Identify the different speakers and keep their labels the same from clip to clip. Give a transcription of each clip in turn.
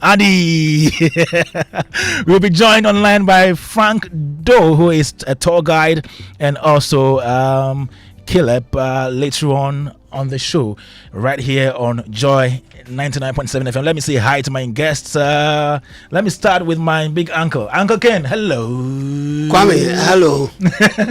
Speaker 1: Adi. We'll be joined online by Frank Doe, who is a tour guide, and also Caleb later on the show right here on Joy 99.7 FM. Let me say hi to my guests. Let me start with my big uncle, Uncle Ken. Hello.
Speaker 2: Kwame, hello.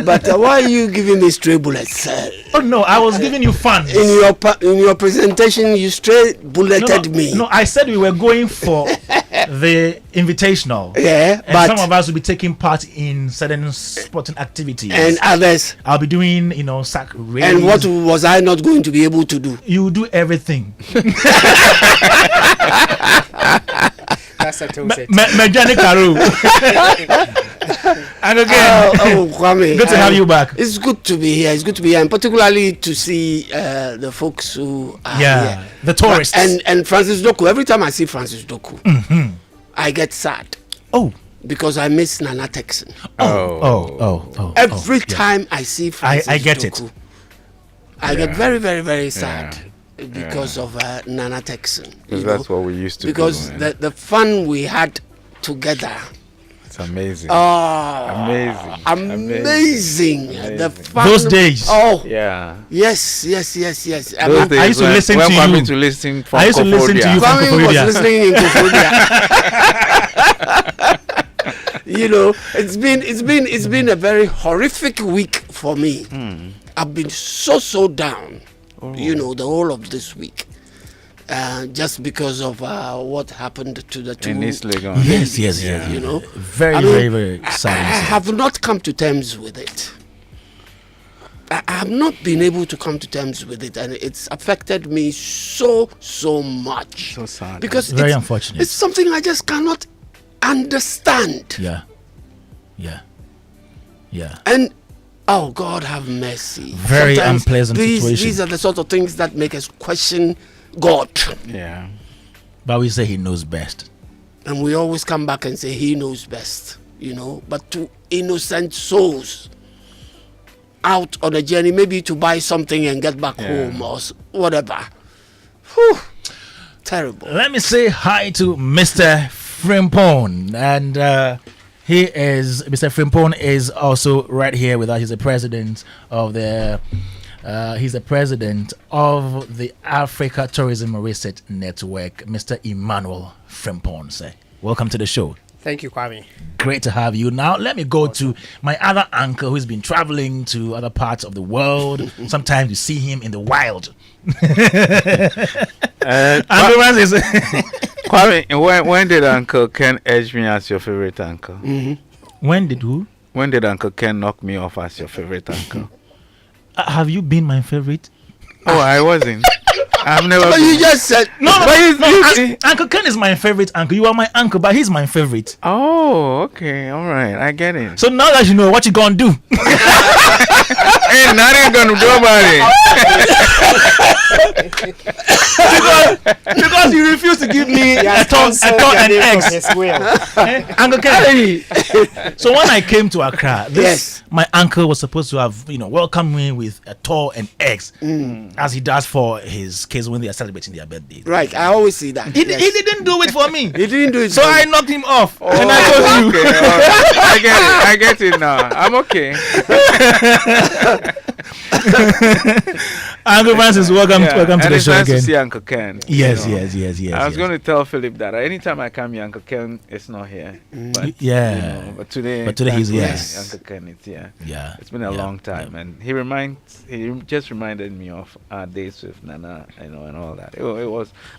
Speaker 2: But why are you giving me stray bullets?
Speaker 1: Oh no, I was giving you fun.
Speaker 2: In your presentation, you straight bulleted me.
Speaker 1: No, I said we were going for the invitational.
Speaker 2: Yeah,
Speaker 1: and
Speaker 2: but
Speaker 1: some of us will be taking part in certain sporting activities.
Speaker 2: And others.
Speaker 1: I'll be doing, sack race.
Speaker 2: And what was I not going to be able to do?
Speaker 1: You do everything.
Speaker 3: That's a toast.
Speaker 1: Mejani Karu. And again,
Speaker 2: Kwame,
Speaker 1: good to have you back.
Speaker 2: It's good to be here. It's good to be here, and particularly to see the folks who are here.
Speaker 1: The tourists.
Speaker 2: And Francis Doku. Every time I see Francis Doku, I get sad.
Speaker 1: Oh.
Speaker 2: Because I miss Nana Texan. Every time I see Francis
Speaker 1: I get
Speaker 2: Doku,
Speaker 1: it.
Speaker 2: I get very, very, very sad because of Nana Texan.
Speaker 4: Because that's what we used to
Speaker 2: because
Speaker 4: do.
Speaker 2: Because the fun we had together.
Speaker 4: It's amazing.
Speaker 2: Amazing. The fun.
Speaker 1: Those days.
Speaker 2: Oh.
Speaker 4: Yeah.
Speaker 2: Yes.
Speaker 4: Those days
Speaker 1: I used to listen to you.
Speaker 4: I used to listen to
Speaker 1: you.
Speaker 2: Kwame was listening in Kofodia. It's been a very horrific week for me. I've been so down. The whole of this week. Just because of what happened to the two.
Speaker 4: In East Legon.
Speaker 1: Yes. Very sad.
Speaker 2: I have not come to terms with it. I have not been able to come to terms with it, and it's affected me so much.
Speaker 4: So sad.
Speaker 2: Because
Speaker 1: it's very unfortunate.
Speaker 2: It's something I just cannot understand.
Speaker 1: Yeah.
Speaker 2: And oh, God have mercy.
Speaker 1: Very unpleasant situation.
Speaker 2: These are the sort of things that make us question God.
Speaker 4: Yeah.
Speaker 1: But we say he knows best.
Speaker 2: And we always come back and say he knows best, But to innocent souls out on a journey, maybe to buy something and get back home or whatever. Whew. Terrible.
Speaker 1: Let me say hi to Mr. Frimpong. And Mr. Frimpong is also right here with us. He's the president of the Africa Tourism Research Network, Mr. Emmanuel Frimpong. Welcome to the show.
Speaker 3: Thank you, Kwame.
Speaker 1: Great to have you. Now, let me go to my other uncle who's been traveling to other parts of the world. Sometimes you see him in the wild.
Speaker 4: Kwame, when did Uncle Ken edge me as your favorite uncle?
Speaker 1: When did who?
Speaker 4: When did Uncle Ken knock me off as your favorite uncle?
Speaker 1: Have you been my favorite?
Speaker 4: Oh, I wasn't. I've never.
Speaker 2: But you just said
Speaker 1: no. Uncle Ken is my favorite uncle. You are my uncle, but he's my favorite.
Speaker 4: Oh, okay, all right, I get it.
Speaker 1: So now that you know, what you gonna do?
Speaker 4: Ain't nothing gonna do about it.
Speaker 1: because you refuse to give me a ton and eggs. Uncle Ken. So when I came to Accra, my uncle was supposed to have welcomed me with a tour and eggs, as he does for his kids when they are celebrating their birthday.
Speaker 2: Right, I always see that.
Speaker 1: He didn't do it for me.
Speaker 2: He didn't do it.
Speaker 1: So I knocked him off, and I told you.
Speaker 4: Okay, right. I get it now. I'm okay.
Speaker 1: Uncle Francis, welcome to the show
Speaker 4: nice
Speaker 1: again.
Speaker 4: To see Uncle Ken.
Speaker 1: Yes.
Speaker 4: I was going to tell Philip that anytime I come here, Uncle Ken is not here. But, but today
Speaker 1: he's here.
Speaker 4: Yes. Uncle Ken is here.
Speaker 1: Yeah.
Speaker 4: It's been a long time, and he just reminded me of our days with Nana, and all that.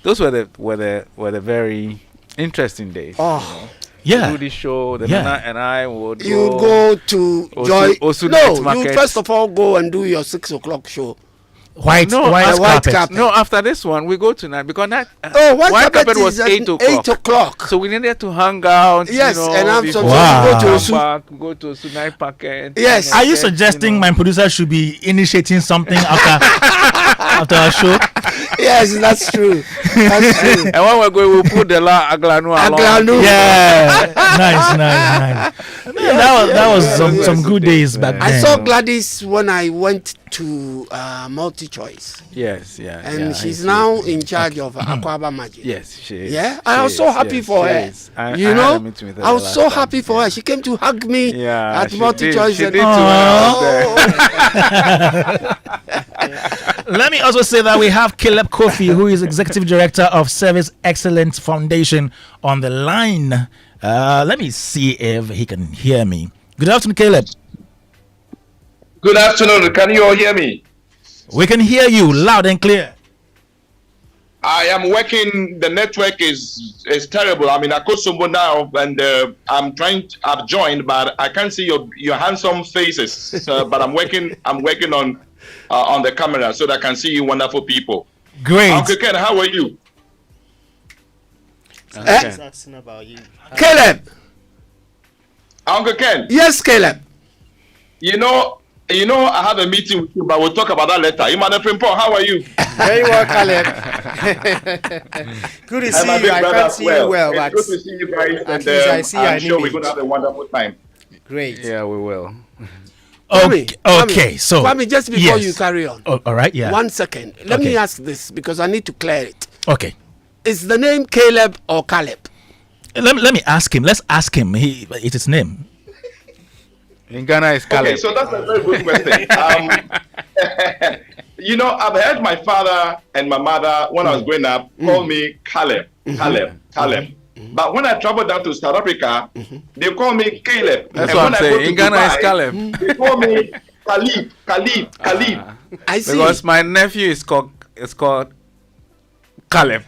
Speaker 4: Those were the very interesting days.
Speaker 2: Oh.
Speaker 1: Yeah.
Speaker 4: Do the show, Nana and I would
Speaker 2: go to Joy. You first of all go and do your 6 o'clock show.
Speaker 1: White carpet.
Speaker 4: No, after this one we go tonight because
Speaker 2: white carpet
Speaker 4: was 8 o'clock.
Speaker 2: 8 o'clock.
Speaker 4: So we needed to hang out.
Speaker 2: Yes, and I'm
Speaker 4: go to Osu night market.
Speaker 2: Yes.
Speaker 1: Are you suggesting my producer should be initiating something after our show?
Speaker 2: Yes, that's true. That's true.
Speaker 4: And when we're going, we'll put the Aglanu along.
Speaker 2: Aglanu.
Speaker 1: Yeah, nice. Man, that was some good days back
Speaker 2: I
Speaker 1: then.
Speaker 2: saw Gladys when I went to multi-choice.
Speaker 4: Yes, yeah.
Speaker 2: And she's now in charge of Akwaba Magic.
Speaker 4: Yes, she is.
Speaker 2: Yeah, I was so happy for her. You know, I was so happy for her. She came to hug me at multi-choice.
Speaker 4: She did too.
Speaker 1: Let me also say that we have Caleb Kofi, who is Executive Director of Service Excellence Foundation, on the line. Let me see if he can hear me. Good afternoon, Caleb.
Speaker 5: Good afternoon. Can you all hear me?
Speaker 1: We can hear you loud and clear.
Speaker 5: I am working. The network is terrible. I'm in Akosombo now, and I've joined, but I can't see your handsome faces. But I'm working on the camera so that I can see you wonderful people.
Speaker 1: Great.
Speaker 5: Uncle Ken, how are you?
Speaker 3: He's asking about you.
Speaker 2: Caleb.
Speaker 5: Uncle Ken.
Speaker 2: Yes, Caleb.
Speaker 5: You know, I have a meeting with you, but we'll talk about that later. Imane Frimpong, how are you?
Speaker 3: Very well, Caleb. Good to see you. I can't see you well, but
Speaker 5: it's good to see you guys.
Speaker 3: at
Speaker 5: And
Speaker 3: least I see
Speaker 5: I'm
Speaker 3: an
Speaker 5: sure we're
Speaker 3: image.
Speaker 5: going to have a wonderful time.
Speaker 3: Great.
Speaker 4: Yeah, we will.
Speaker 1: Okay,
Speaker 2: Kwame,
Speaker 1: so
Speaker 2: Kwame, just before
Speaker 1: yes.
Speaker 2: you carry on,
Speaker 1: Oh, all right, yeah.
Speaker 2: 1 second. Let
Speaker 1: Okay.
Speaker 2: me ask this because I need to clear it.
Speaker 1: Okay.
Speaker 2: Is the name Caleb or Caleb?
Speaker 1: Let me ask him. Let's ask him. It's his name.
Speaker 4: In Ghana, it's Caleb.
Speaker 5: Okay, so that's a very good question. You know, I've heard my father and my mother, when I was growing up, call me Caleb. But when I traveled down to South Africa, they call me Caleb.
Speaker 4: That's
Speaker 5: And
Speaker 4: what
Speaker 5: when
Speaker 4: I'm
Speaker 5: I go
Speaker 4: saying.
Speaker 5: to
Speaker 4: In Ghana, it's
Speaker 5: Dubai,
Speaker 4: Caleb.
Speaker 5: they call me Khalid.
Speaker 2: I see.
Speaker 4: Because my nephew is called Caleb.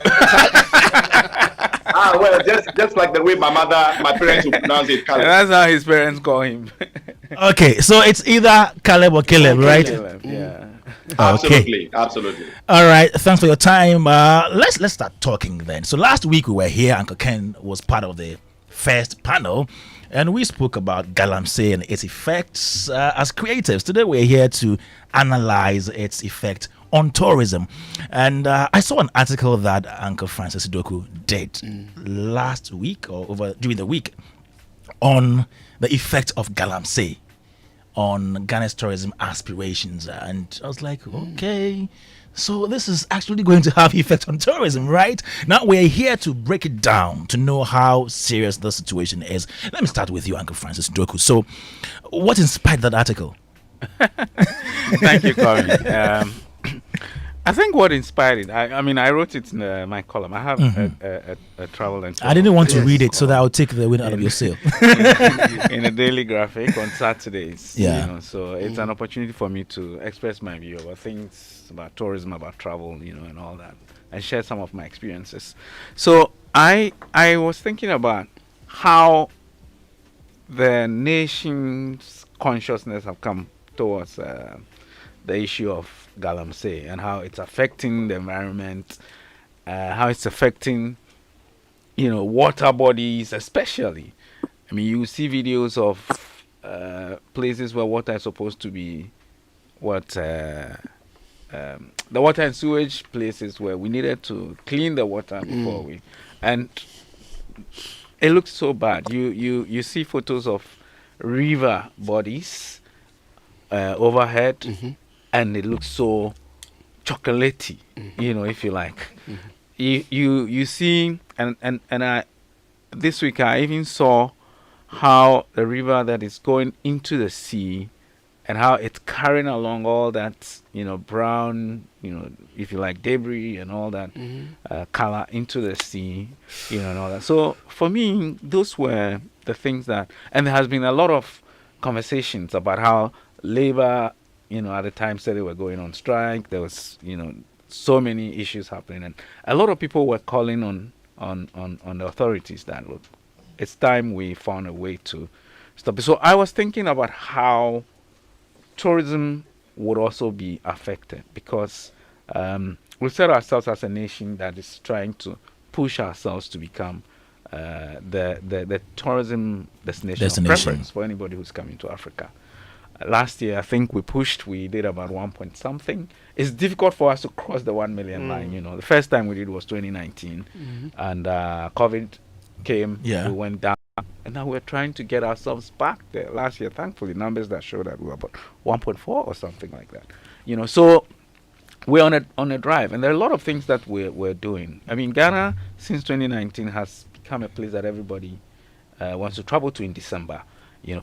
Speaker 5: Well, just like the way my parents would pronounce it,
Speaker 4: And
Speaker 5: Caleb.
Speaker 4: that's how his parents call him.
Speaker 1: Okay, so it's either Caleb or Caleb, right?
Speaker 4: Caleb, yeah.
Speaker 1: Okay.
Speaker 5: Absolutely.
Speaker 1: All right. Thanks for your time. Let's start talking then. So last week we were here. Uncle Ken was part of the first panel, and we spoke about Galamsey and its effects as creatives. Today we're here to analyze its effect on tourism. And I saw an article that Uncle Francis Doku did last week or during the week on the effect of Galamsey on Ghana's tourism aspirations. And I was like, okay, so this is actually going to have effect on tourism, right? Now we're here to break it down to know how serious the situation is. Let me start with you, Uncle Francis Doku. So what inspired that article?
Speaker 4: Thank you, Kwame. I think what inspired it, I mean, I wrote it in my column. I have a travel and
Speaker 1: I didn't want to read it so that I'll take the wind out of your sail.
Speaker 4: in a daily graphic on Saturdays.
Speaker 1: Yeah.
Speaker 4: You know, so it's an opportunity for me to express my view about things, about tourism, about travel, you know, and all that, and share some of my experiences. So I was thinking about how the nation's consciousness have come towards the issue of Galamsey and how it's affecting the environment, how it's affecting, you know, water bodies especially. I mean, you see videos of places where water is supposed to be the water and sewage places where we needed to clean the water before and it looks so bad. You see photos of river bodies overhead, and it looks so chocolatey, you know, if you like. You see, and I this week I even saw how the river that is going into the sea and how it's carrying along all that, you know, brown, you know, if you like, debris and all that color into the sea, you know, and all that. So for me, those were the things that, and there has been a lot of conversations about how labor, you know, at the time said they were going on strike. There was, you know, so many issues happening, and a lot of people were calling on the authorities that, look, it's time we found a way to stop it. So I was thinking about how tourism would also be affected, because we set ourselves as a nation that is trying to push ourselves to become the tourism destination of preference for anybody who's coming to Africa. Last year, I think we did about 1 point something. It's difficult for us to cross the 1 million line. The first time we did was 2019, and COVID came.
Speaker 1: Yeah.
Speaker 4: We went down, and now we're trying to get ourselves back there. Last year, thankfully, numbers that show that we were about 1.4 or something like that. So we're on a drive, and there are a lot of things that we're doing. I mean, Ghana since 2019 has become a place that everybody wants to travel to in December.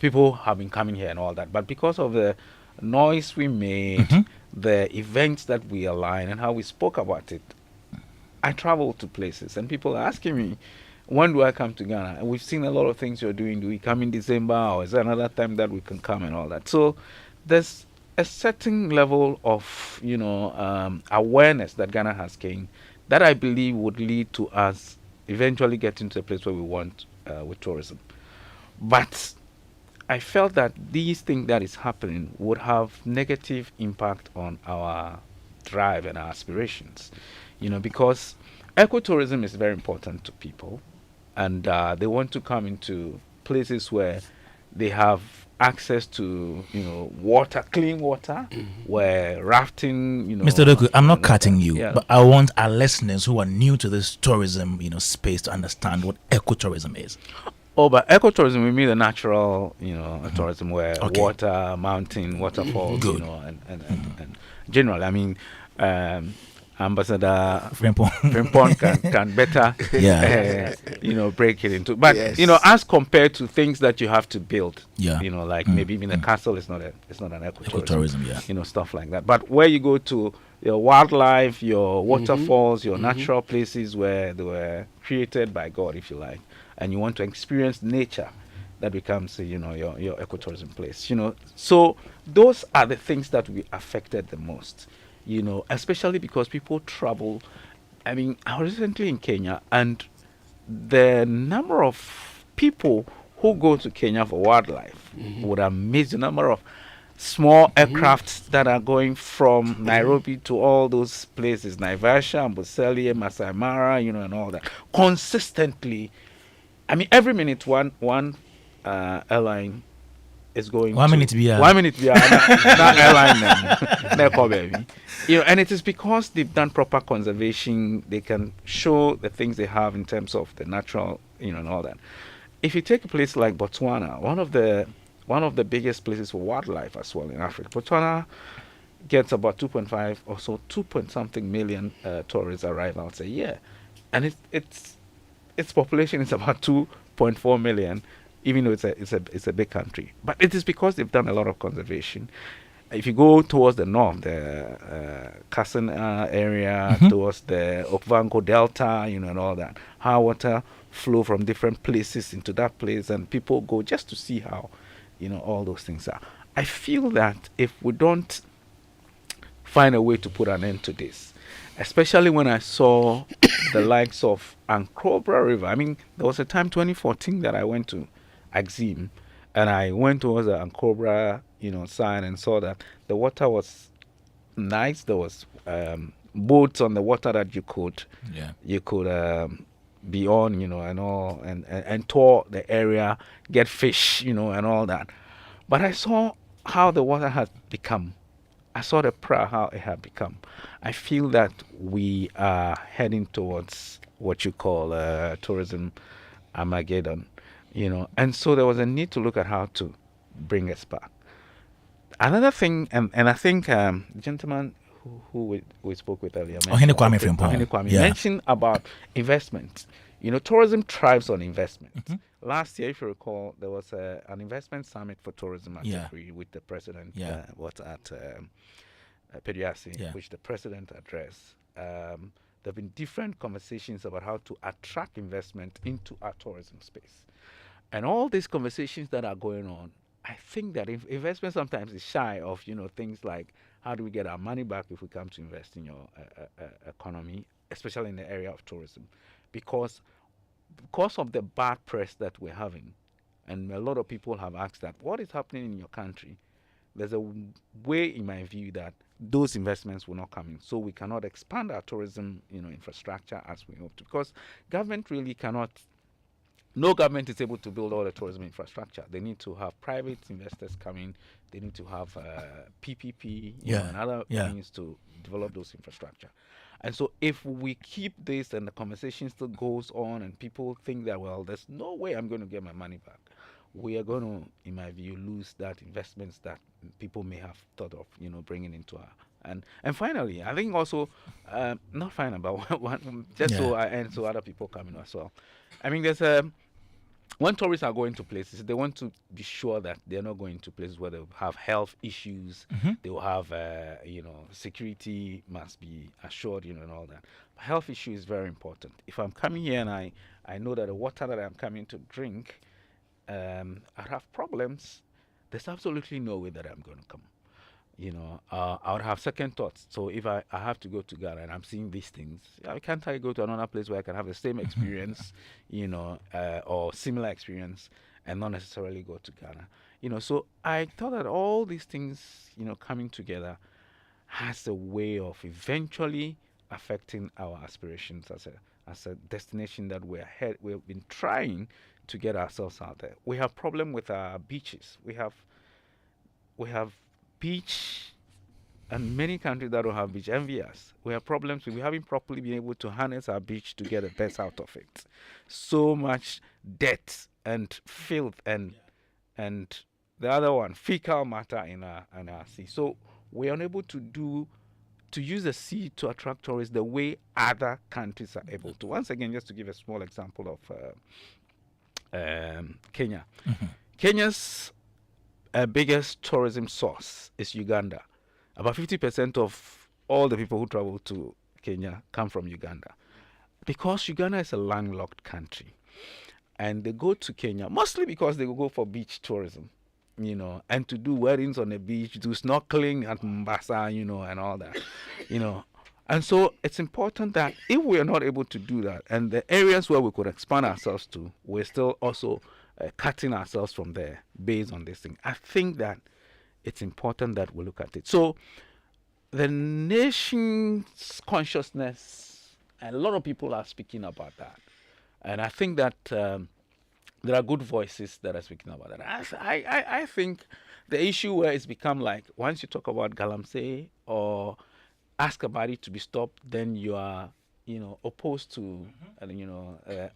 Speaker 4: People have been coming here and all that, but because of the noise we made, the events that we aligned, and how we spoke about it, I travel to places, and people are asking me, when do I come to Ghana? And we've seen a lot of things you're doing. Do we come in December, or is there another time that we can come and all that? So there's a certain level of awareness that Ghana has gained that I believe would lead to us eventually getting to a place where we want with tourism. But I felt that these things that is happening would have negative impact on our drive and our aspirations, because ecotourism is very important to people, and they want to come into places where they have access to water, clean water, where rafting,
Speaker 1: Mr. Doku, I'm not cutting you,
Speaker 4: yeah.
Speaker 1: but I want our listeners who are new to this tourism space to understand what ecotourism is.
Speaker 4: Oh, but ecotourism, we mean the natural, tourism where
Speaker 1: Okay.
Speaker 4: water, mountain, waterfalls,
Speaker 1: Good.
Speaker 4: and generally, I mean, Ambassador
Speaker 1: Frimpong.
Speaker 4: Frimpong can better, break it into. But
Speaker 2: Yes.
Speaker 4: As compared to things that you have to build,
Speaker 1: Yeah.
Speaker 4: like maybe even a castle is not an ecotourism.
Speaker 1: Ecotourism, yeah.
Speaker 4: Stuff like that. But where you go to your wildlife, your waterfalls, your natural places where they were created by God, if you like, and you want to experience nature, that becomes your ecotourism place. So those are the things that we affected the most. Especially because people travel. I mean, I was recently in Kenya, and the number of people who go to Kenya for wildlife would amaze the number of small aircrafts that are going from Nairobi to all those places, Naivasha, Amboseli, Masai Mara, and all that, consistently. I mean, every minute one airline is going
Speaker 1: 1
Speaker 4: to
Speaker 1: minute be
Speaker 4: 1 minute be that airline baby. And it is because they've done proper conservation. They can show the things they have in terms of the natural, and all that. If you take a place like Botswana, one of the biggest places for wildlife as well in Africa, Botswana gets about 2.5 or so 2-point-something million tourist arrivals a year, and its population is about 2.4 million, even though it's a big country. But it is because they've done a lot of conservation. If you go towards the north, the Kasen area, towards the Okvango Delta, and all that, how water flow from different places into that place, and people go just to see how, all those things are. I feel that if we don't find a way to put an end to this, especially when I saw the likes of Ankobra River. I mean, there was a time, 2014, that I went to Axim, and I went towards the Ankobra, sign, and saw that the water was nice. There was boats on the water that you could be on, and all, and tour the area, get fish, and all that. But I saw how the water had become. I saw the prayer, how it had become. I feel that we are heading towards what you call tourism Armageddon, and so there was a need to look at how to bring us back. Another thing, and I think the gentleman who we spoke with earlier,
Speaker 1: Kwame Frimpong,
Speaker 4: mentioned about investment. Tourism thrives on investment. Last year, if you recall, there was an investment summit for tourism at Jeffrey with the president. At Pediasi, which the president addressed. There have been different conversations about how to attract investment into our tourism space. And all these conversations that are going on, I think that investment sometimes is shy of, things like how do we get our money back if we come to invest in your economy, especially in the area of tourism. Because of the bad press that we're having, and a lot of people have asked that, what is happening in your country? There's a way, in my view, that those investments will not come in. So we cannot expand our tourism, infrastructure as we hope to, because government really cannot no government is able to build all the tourism infrastructure. They need to have private investors come in. They need to have PPP and other things to develop those infrastructure. And so if we keep this and the conversation still goes on and people think that, well, there's no way I'm going to get my money back, we are going to, in my view, lose that investments that people may have thought of, bringing into our. And finally, I think also, not final, but so I end so other people come in as well. I mean, there's when tourists are going to places, they want to be sure that they're not going to places where they have health issues. They will have, security must be assured, and all that. But health issue is very important. If I'm coming here and I know that the water that I'm coming to drink, I have problems, there's absolutely no way that I'm going to come. I would have second thoughts. So if I have to go to Ghana and I'm seeing these things, can't I go to another place where I can have the same experience, or similar experience, and not necessarily go to Ghana? So I thought that all these things, coming together has a way of eventually affecting our aspirations as a destination that we've been trying to get ourselves out there. We have problem with our beaches. We have beach, and many countries that don't have beach envy us. We have problems with we haven't properly been able to harness our beach to get the best out of it. So much dirt and filth and the other one, fecal matter in our sea. So we're unable to use the sea to attract tourists the way other countries are able to. Once again, just to give a small example of Kenya. Kenya's biggest tourism source is Uganda. About 50% of all the people who travel to Kenya come from Uganda, because Uganda is a landlocked country, and they go to Kenya mostly because they will go for beach tourism, and to do weddings on the beach, do snorkeling at Mombasa, and all that, And so it's important that if we are not able to do that, and the areas where we could expand ourselves to, we're still also cutting ourselves from there based on this thing. I think that it's important that we look at it. So the nation's consciousness, and a lot of people are speaking about that. And I think that there are good voices that are speaking about that. I think the issue where it's become like, once you talk about Galamsey or ask about it to be stopped, then you are opposed to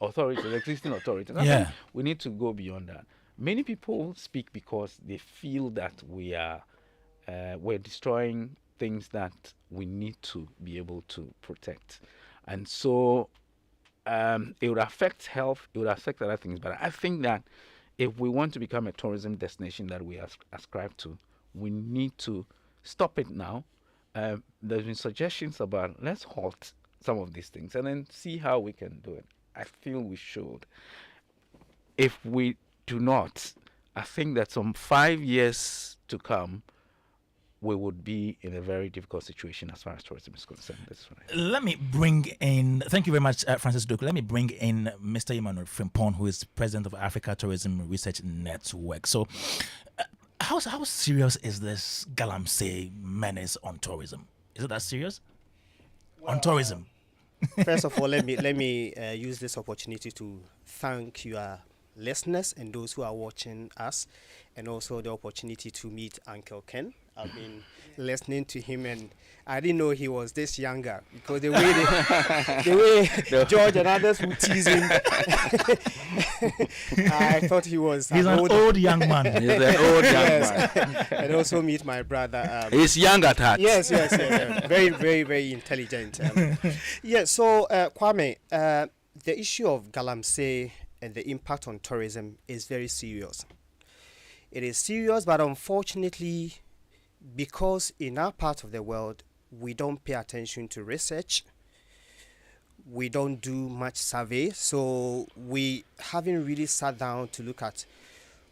Speaker 4: authorities, existing authorities. I think we need to go beyond that. Many people speak because they feel that we're destroying things that we need to be able to protect, and so it would affect health, it would affect other things. But I think that if we want to become a tourism destination that we ascribe to, we need to stop it now. There's been suggestions about let's halt some of these things and then see how we can do it. I feel we should. If we do not, I think that some 5 years to come, we would be in a very difficult situation as far as tourism is concerned. That's right.
Speaker 1: Let me bring in, thank you very much, Francis Duke. Let me bring in Mr. Emmanuel Frimpong, who is president of Africa Tourism Research Network. So, how serious is this Galamsey menace on tourism? Is it that serious? On tourism?
Speaker 3: First of all, let me use this opportunity to thank your listeners and those who are watching us, and also the opportunity to meet Uncle Ken. I've been listening to him, and I didn't know he was this younger, because the way George and others would tease him, I thought he was.
Speaker 1: He's an old young man.
Speaker 4: He's an old young man.
Speaker 3: And also meet my brother.
Speaker 4: He's young at heart.
Speaker 3: Yes. Very, very, very intelligent. So Kwame, the issue of Galamsey and the impact on tourism is very serious. It is serious, but unfortunately, because in our part of the world, we don't pay attention to research, we don't do much survey, so we haven't really sat down to look at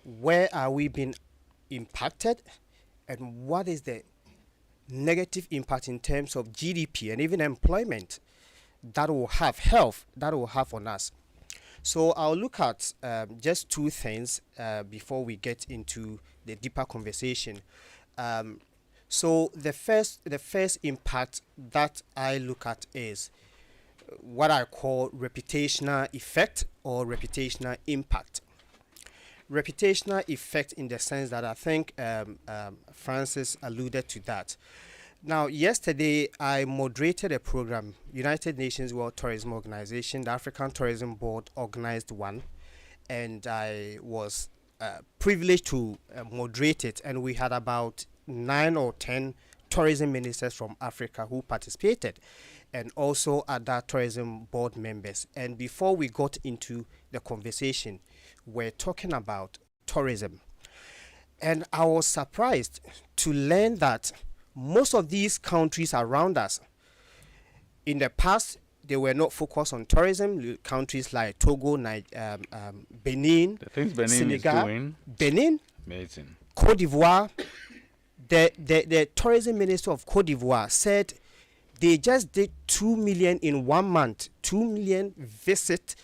Speaker 3: where are we being impacted and what is the negative impact in terms of GDP and even employment that will have, health that will have on us. So I'll look at just two things before we get into the deeper conversation. So the first impact that I look at is what I call reputational effect or reputational impact. Reputational effect in the sense that I think Francis alluded to that. Now, yesterday I moderated a program, United Nations World Tourism Organization, the African Tourism Board organized one, and I was privileged to moderate it, and we had about 9 or 10 tourism ministers from Africa who participated, and also other tourism board members. And before we got into the conversation, we're talking about tourism. And I was surprised to learn that most of these countries around us, in the past, they were not focused on tourism. Countries like Togo, Benin,
Speaker 4: The things Benin
Speaker 3: Senegal,
Speaker 4: is doing,
Speaker 3: Benin,
Speaker 4: amazing.
Speaker 3: Cote d'Ivoire. The tourism minister of Cote d'Ivoire said they just did 2 million in 1 month. 2 million visitors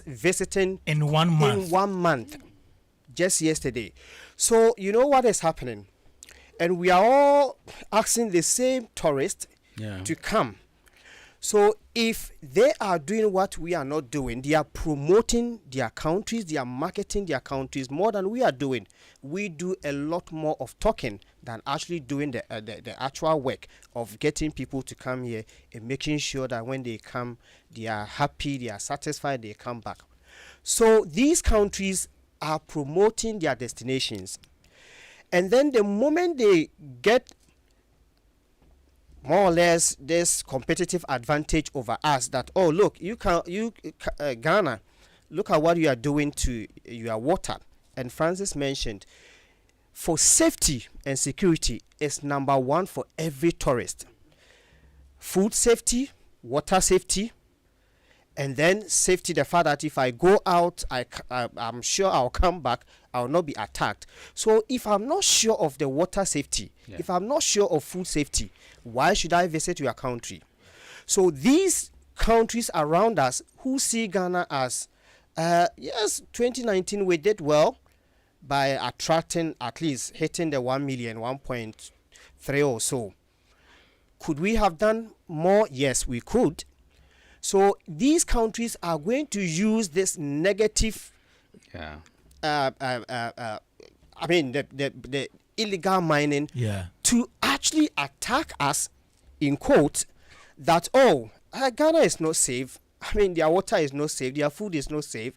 Speaker 3: visiting
Speaker 1: In 1 month.
Speaker 3: in 1 month, just yesterday. So you know what is happening, and we are all asking the same tourists
Speaker 1: Yeah.
Speaker 3: to come. So if they are doing what we are not doing, they are promoting their countries, they are marketing their countries more than we are doing. We do a lot more of talking than actually doing the actual work of getting people to come here and making sure that when they come, they are happy, they are satisfied, they come back. So these countries are promoting their destinations. And then the moment they get more or less this competitive advantage over us, that look, Ghana, look at what you are doing to your water. And Francis mentioned, for safety and security is number one for every tourist. Food safety, water safety, and then safety, the fact that if I go out, I'm sure I'll come back, I'll not be attacked. So if I'm not sure of the water safety, if I'm not sure of food safety, why should I visit your country? So these countries around us who see Ghana as, yes, 2019 we did well by attracting, at least hitting the 1 million, 1.3 or so. Could we have done more? Yes, we could. So these countries are going to use this negative,
Speaker 4: Yeah.
Speaker 3: I mean, the illegal mining
Speaker 1: Yeah.
Speaker 3: to actually attack us, in quote, that, Ghana is not safe. I mean, their water is not safe, their food is not safe.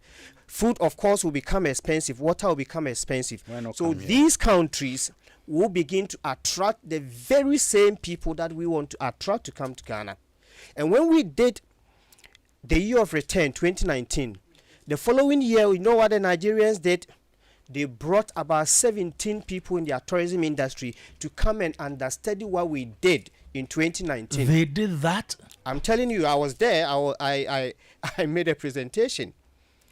Speaker 3: Food, of course, will become expensive, water will become expensive.
Speaker 4: Why not
Speaker 3: So
Speaker 4: come here?
Speaker 3: these countries will begin to attract the very same people that we want to attract to come to Ghana. And when we did the year of return 2019, the following year, you know what the Nigerians did? They brought about 17 people in their tourism industry to come and understudy what we did in 2019.
Speaker 1: They did that.
Speaker 3: I'm telling you, I was there. I made a presentation,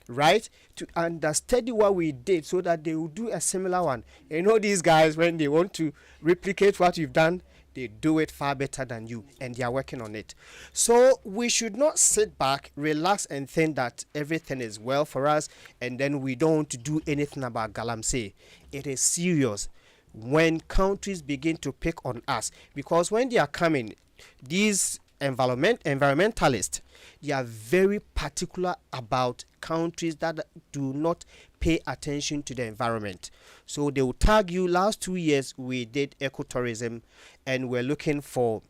Speaker 3: right, to understudy what we did so that they will do a similar one. You know, these guys, when they want to replicate what you've done, they do it far better than you, and they are working on it. So we should not sit back, relax, and think that everything is well for us, and then we don't want to do anything about Galamsey. It is serious when countries begin to pick on us, because when they are coming, these environmentalists, they are very particular about countries that do not pay attention to the environment. So they will tag you. Last 2 years we did ecotourism, and we're looking for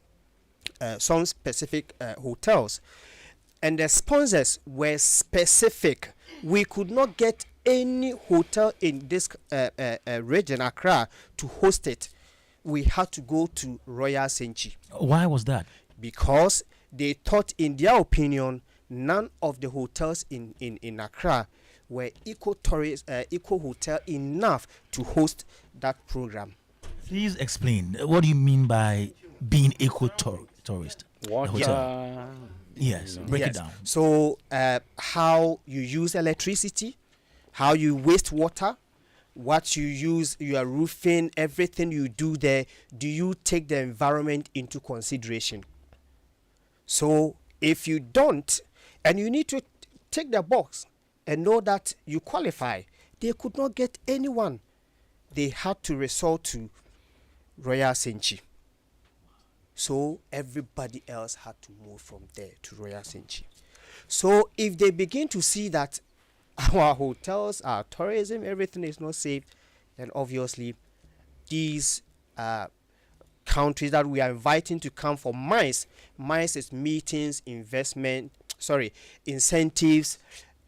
Speaker 3: some specific hotels, and the sponsors were specific. We could not get any hotel in this region, Accra, to host it. We had to go to Royal Senchi,
Speaker 1: Why was that?
Speaker 3: because they thought, in their opinion, none of the hotels in Accra were eco hotel enough to host that program.
Speaker 1: Please explain. What do you mean by being tourist?
Speaker 4: Water.
Speaker 1: Yes, break it down.
Speaker 3: So how you use electricity, how you waste water, what you use, your roofing, everything you do there, do you take the environment into consideration? So if you don't, and you need to take the box and know that you qualify, they could not get anyone. They had to resort to Royal Senchi. So everybody else had to move from there to Royal Senchi. So if they begin to see that our hotels, our tourism, everything is not safe, then obviously these countries that we are inviting to come for MICE is meetings, incentives,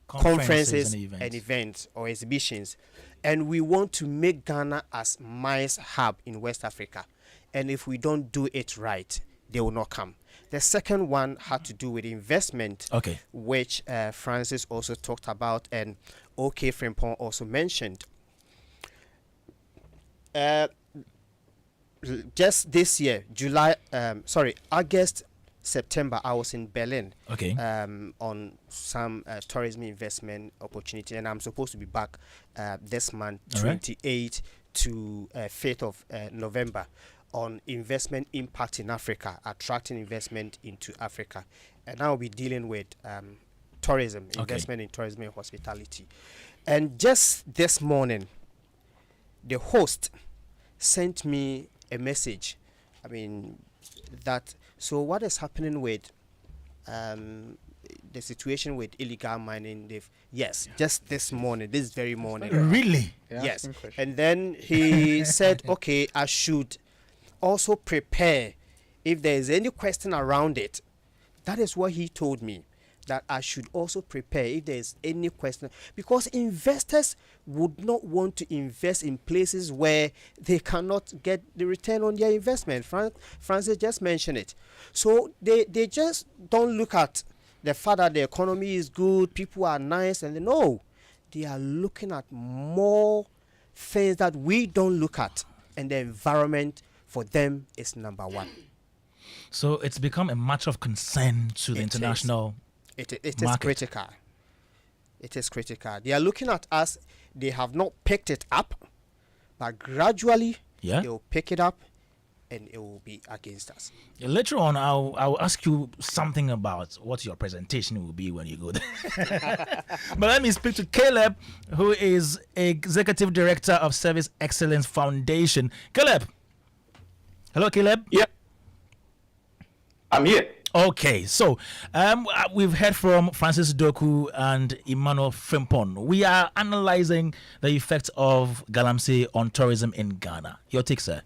Speaker 3: conferences and events or exhibitions. And we want to make Ghana as MICE hub in West Africa. And if we don't do it right, they will not come. The second one had to do with investment, which Francis also talked about and OK Frimpong also mentioned. Just this year, August, September, I was in Berlin on some tourism investment opportunity, and I'm supposed to be back this month, 28th to 5th of November, on investment impact in Africa, attracting investment into Africa. And I'll be dealing with tourism, investment in tourism and hospitality. And just this morning, the host sent me a message. So what is happening with the situation with illegal mining? Just this morning, this very morning.
Speaker 1: Really?
Speaker 3: Yes. And then he said, okay, I should also prepare if there is any question around it. That is what he told me, that I should also prepare if there is any question, because investors would not want to invest in places where they cannot get the return on their investment. Francis just mentioned it. So they just don't look at the fact that the economy is good, people are nice, and no, they are looking at more things that we don't look at, and the environment for them is number one.
Speaker 1: So it's become a matter of concern to the international.
Speaker 3: It is critical. It is critical. They are looking at us. They have not picked it up, but gradually they will pick it up, and it will be against us.
Speaker 1: Later on, I'll ask you something about what your presentation will be when you go there. But let me speak to Caleb, who is Executive Director of Service Excellence Foundation. Caleb. Hello, Caleb.
Speaker 5: Yeah. I'm here.
Speaker 1: Okay, so we've heard from Francis Doku and Emmanuel Frimpong. We are analyzing the effect of Galamsey on tourism in Ghana. Your take, sir?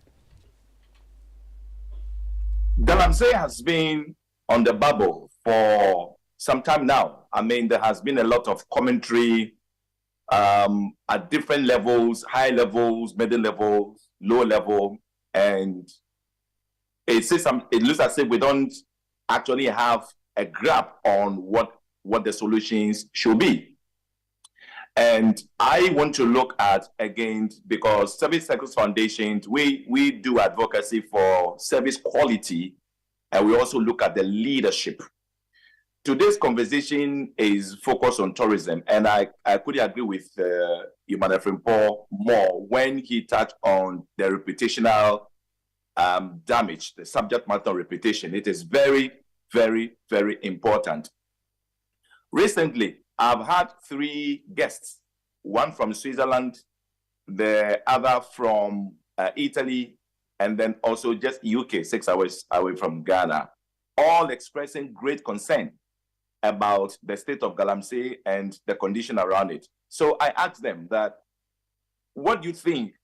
Speaker 5: Galamsey has been on the bubble for some time now. There has been a lot of commentary at different levels, high levels, middle levels, low level, and it looks as if we don't actually have a grasp on what the solutions should be. And I want to look at, again, because Service Excellence Foundation, we do advocacy for service quality, and we also look at the leadership. Today's conversation is focused on tourism, and I could agree with Emmanuel Frimpong more when he touched on the reputational damage, the subject matter reputation. It is very, very, very important. Recently, I've had 3 guests, one from Switzerland, the other from Italy, and then also just UK, 6 hours away from Ghana, all expressing great concern about the state of Galamsey and the condition around it. So I asked them that, what do you think?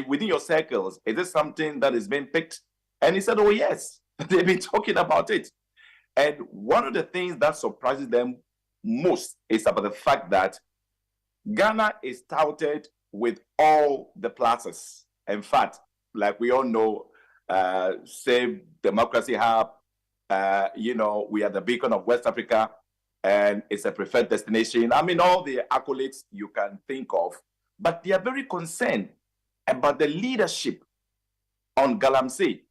Speaker 5: Within your circles, is this something that is being picked? And he said, oh, yes, they've been talking about it. And one of the things that surprises them most is about the fact that Ghana is touted with all the pluses. In fact, like we all know, Save Democracy Hub, we are the beacon of West Africa, and it's a preferred destination. All the accolades you can think of, but they are very concerned about the leadership on Galamsey.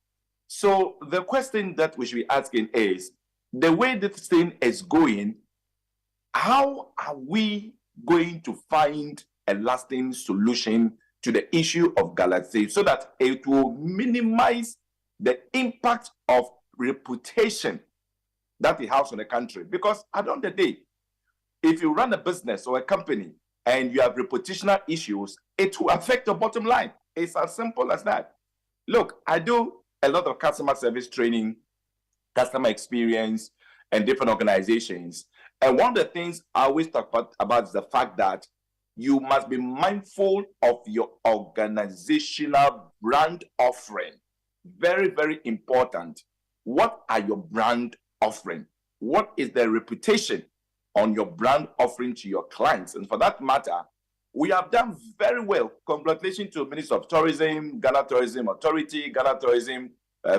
Speaker 5: So the question that we should be asking is, the way this thing is going, how are we going to find a lasting solution to the issue of Galamsey so that it will minimize the impact of reputation that it has on the country? Because at the end of the day, if you run a business or a company and you have reputational issues, it will affect your bottom line. It's as simple as that. Look, I do a lot of customer service training, customer experience, and different organizations. And one of the things I always talk about is the fact that you must be mindful of your organizational brand offering. Very, very important. What are your brand offering? What is the reputation on your brand offering to your clients? And for that matter, we have done very well. Congratulations to Minister of Tourism, Ghana Tourism Authority, Ghana Tourism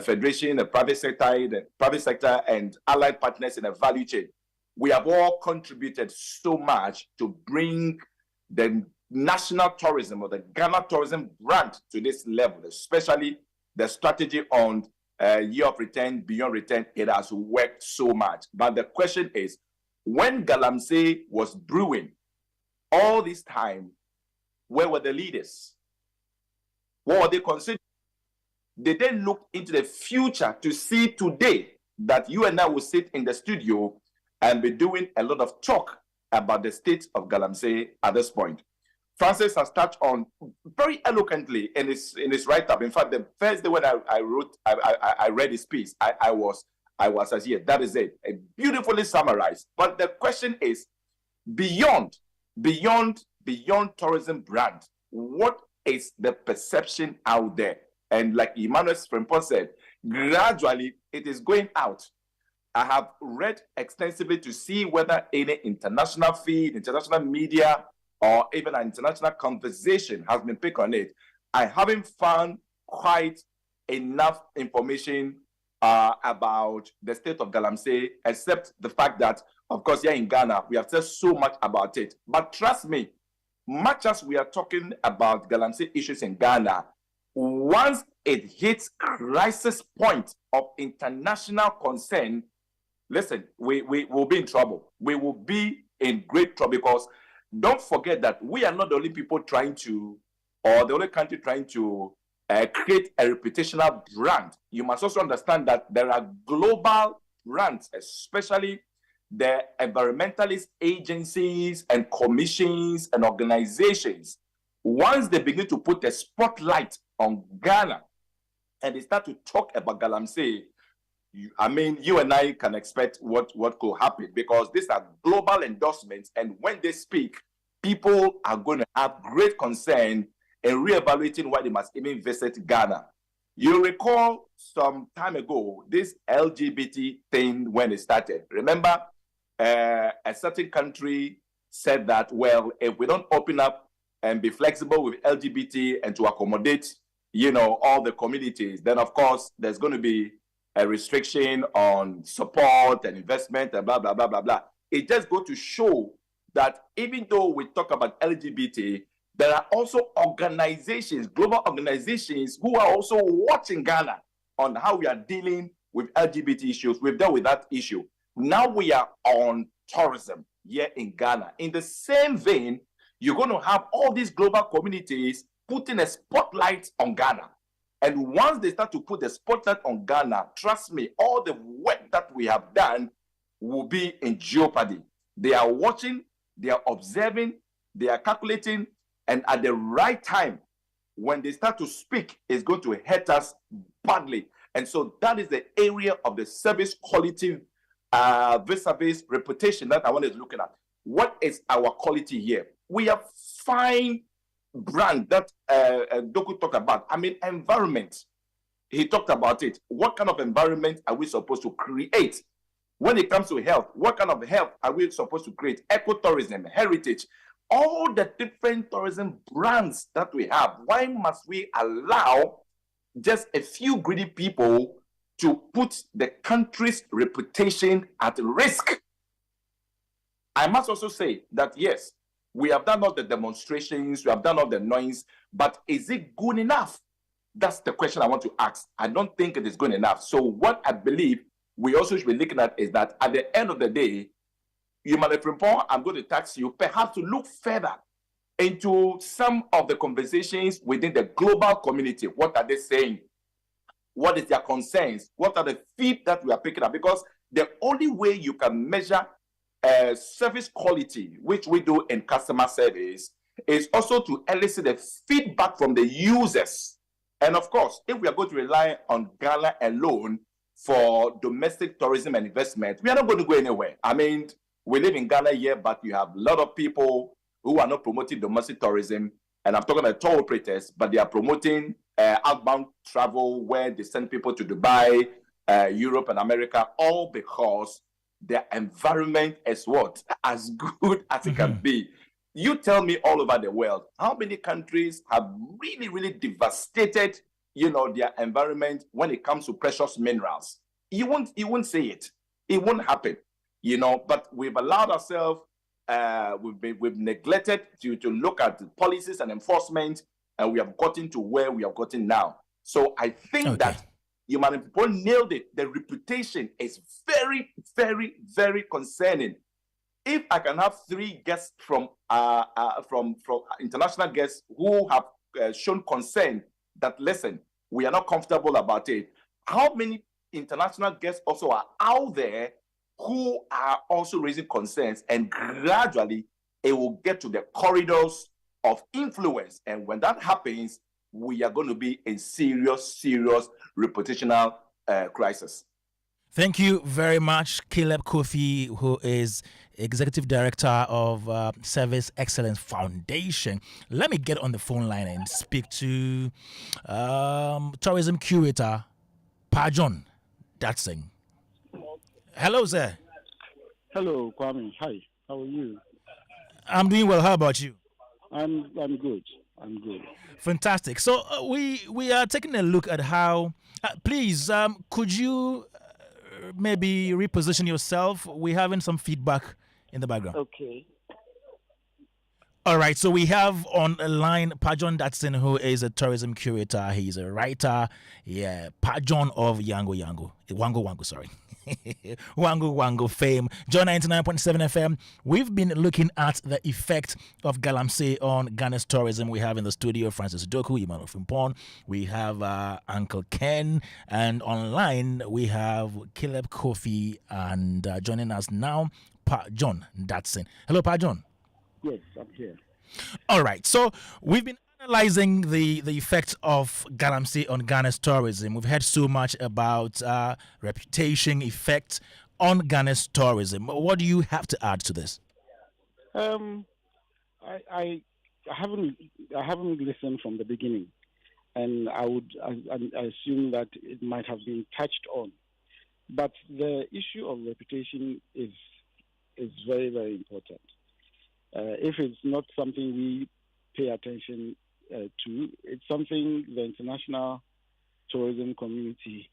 Speaker 5: Federation, the private sector, and allied partners in the value chain. We have all contributed so much to bring the national tourism or the Ghana tourism brand to this level, especially the strategy on year of return, beyond return. It has worked so much. But the question is, when Galamsey was brewing all this time, where were the leaders? What were they considering? They then looked into the future to see today that you and I will sit in the studio and be doing a lot of talk about the state of Galamsey at this point. Francis has touched on very eloquently in his write-up. In fact, the first day when I read his piece, I was as here. That is it, a beautifully summarized. But the question is, beyond tourism brand, what is the perception out there? And like Emmanuel Frimpong said, gradually it is going out. I have read extensively to see whether any international feed, international media, or even an international conversation has been picked on it. I haven't found quite enough information about the state of Galamsey, except the fact that, of course, here in Ghana, we have said so much about it. But trust me, much as we are talking about Galamsey issues in Ghana, once it hits crisis point of international concern, listen, we will be in trouble. We will be in great trouble, because don't forget that we are not the only people trying to, or the only country trying to create a reputational brand. You must also understand that there are global brands, especially the environmentalist agencies and commissions and organizations. Once they begin to put a spotlight on Ghana and they start to talk about Galamsey, you and I can expect what could happen, because these are global endorsements, and when they speak, people are going to have great concern in reevaluating why they must even visit Ghana. You recall some time ago, this LGBT thing when it started. Remember, a certain country said that, well, if we don't open up and be flexible with LGBT and to accommodate, all the communities, then of course there's going to be a restriction on support and investment and blah, blah, blah, blah, blah. It just goes to show that even though we talk about LGBT, there are also organizations, global organizations, who are also watching Ghana on how we are dealing with LGBT issues. We've dealt with that issue. Now we are on tourism here in Ghana. In the same vein, you're going to have all these global communities putting a spotlight on Ghana. And once they start to put the spotlight on Ghana, trust me, all the work that we have done will be in jeopardy. They are watching, they are observing, they are calculating, and at the right time, when they start to speak, it's going to hurt us badly. And so that is the area of the service quality vis-a-vis reputation that I wanted to look at. What is our quality here? We have fine brand that Doku talked about. Environment. He talked about it. What kind of environment are we supposed to create? When it comes to health, what kind of health are we supposed to create? Ecotourism, heritage, all the different tourism brands that we have. Why must we allow just a few greedy people to put the country's reputation at risk? I must also say that, yes, we have done all the demonstrations, we have done all the noise, but is it good enough? That's the question I want to ask. I don't think it is good enough. So what I believe we also should be looking at is that at the end of the day, I'm going to tax you perhaps to look further into some of the conversations within the global community. What are they saying? What is their concerns? What are the feed that we are picking up? Because the only way you can measure service quality, which we do in customer service, is also to elicit the feedback from the users. And of course, if we are going to rely on Ghana alone for domestic tourism and investment, we are not going to go anywhere. I mean, we live in Ghana here, but you have a lot of people who are not promoting domestic tourism. And I'm talking about tour operators, but they are promoting outbound travel where they send people to Dubai, Europe, and America, all because the environment is what? As good as it can be. You tell me all over the world, how many countries have really, really devastated, their environment when it comes to precious minerals? You won't say it. It won't happen, but we've allowed ourselves, we've neglected to look at the policies and enforcement, and we have gotten to where we have gotten now. So I think that Human people nailed it. The reputation is very, very, very concerning. If I can have 3 guests from international guests who have shown concern that, listen, we are not comfortable about it. How many international guests also are out there who are also raising concerns, and gradually it will get to the corridors of influence. And when that happens, we are going to be in serious reputational crisis.
Speaker 1: Thank you very much, Caleb Kofi, who is Executive Director of Service Excellence Foundation. Let me get on the phone line and speak to Tourism Curator, Pajon Dadzie. Hello, sir.
Speaker 6: Hello, Kwame. Hi. How are you?
Speaker 1: I'm doing well. How about you?
Speaker 6: I'm good. I'm good.
Speaker 1: Fantastic. So we are taking a look at how. Please, could you maybe reposition yourself? We're having some feedback in the background.
Speaker 6: Okay.
Speaker 1: All right, so we have on a line Pajon Dadzie, who is a tourism curator. He's a writer. Yeah, Pajon of Wango, sorry. Wango fame. John 99.7 FM. We've been looking at the effect of Galamsey on Ghana's tourism. We have in the studio Francis Doku, Emmanuel Frimpong. We have Uncle Ken. And online we have Caleb Kofi. And joining us now, Pajon Dadzie. Hello, Pajon.
Speaker 6: Yes, I'm here.
Speaker 1: All right. So we've been analyzing the effect of Galamsey on Ghana's tourism. We've heard so much about reputation effect on Ghana's tourism. What do you have to add to this?
Speaker 6: I haven't listened from the beginning, and I assume that it might have been touched on, but the issue of reputation is very, very important. If it's not something we pay attention to, it's something the international tourism community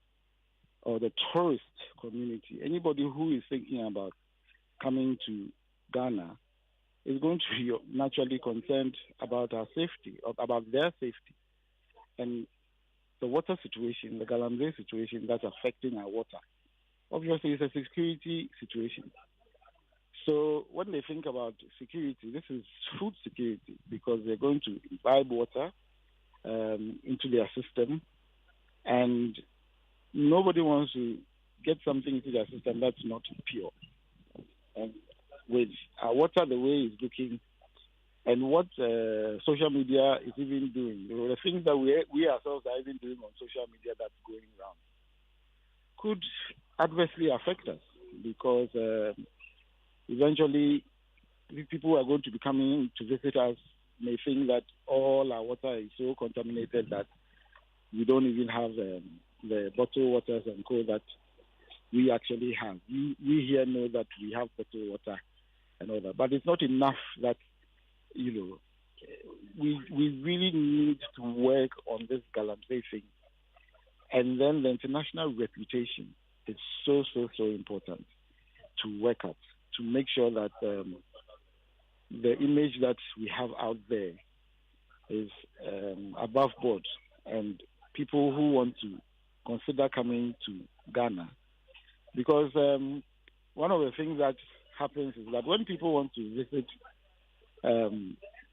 Speaker 6: or the tourist community, anybody who is thinking about coming to Ghana, is going to be naturally concerned about our safety, or about their safety. And the water situation, the Galamsey situation that's affecting our water, obviously it's a security situation. So when they think about security, this is food security, because they're going to imbibe water into their system, and nobody wants to get something into their system that's not pure. And with our water the way it's looking, and what social media is even doing, the things that we ourselves are even doing on social media that's going around, could adversely affect us, because eventually people who are going to be coming to visit us may think that all our water is so contaminated that we don't even have the bottled waters and co that we actually have. We here know that we have bottled water and all that, but it's not enough that, we really need to work on this Galamsey thing. And then the international reputation is so important to work at, to make sure that the image that we have out there is above board, and people who want to consider coming to Ghana. Because one of the things that happens is that when people want to visit,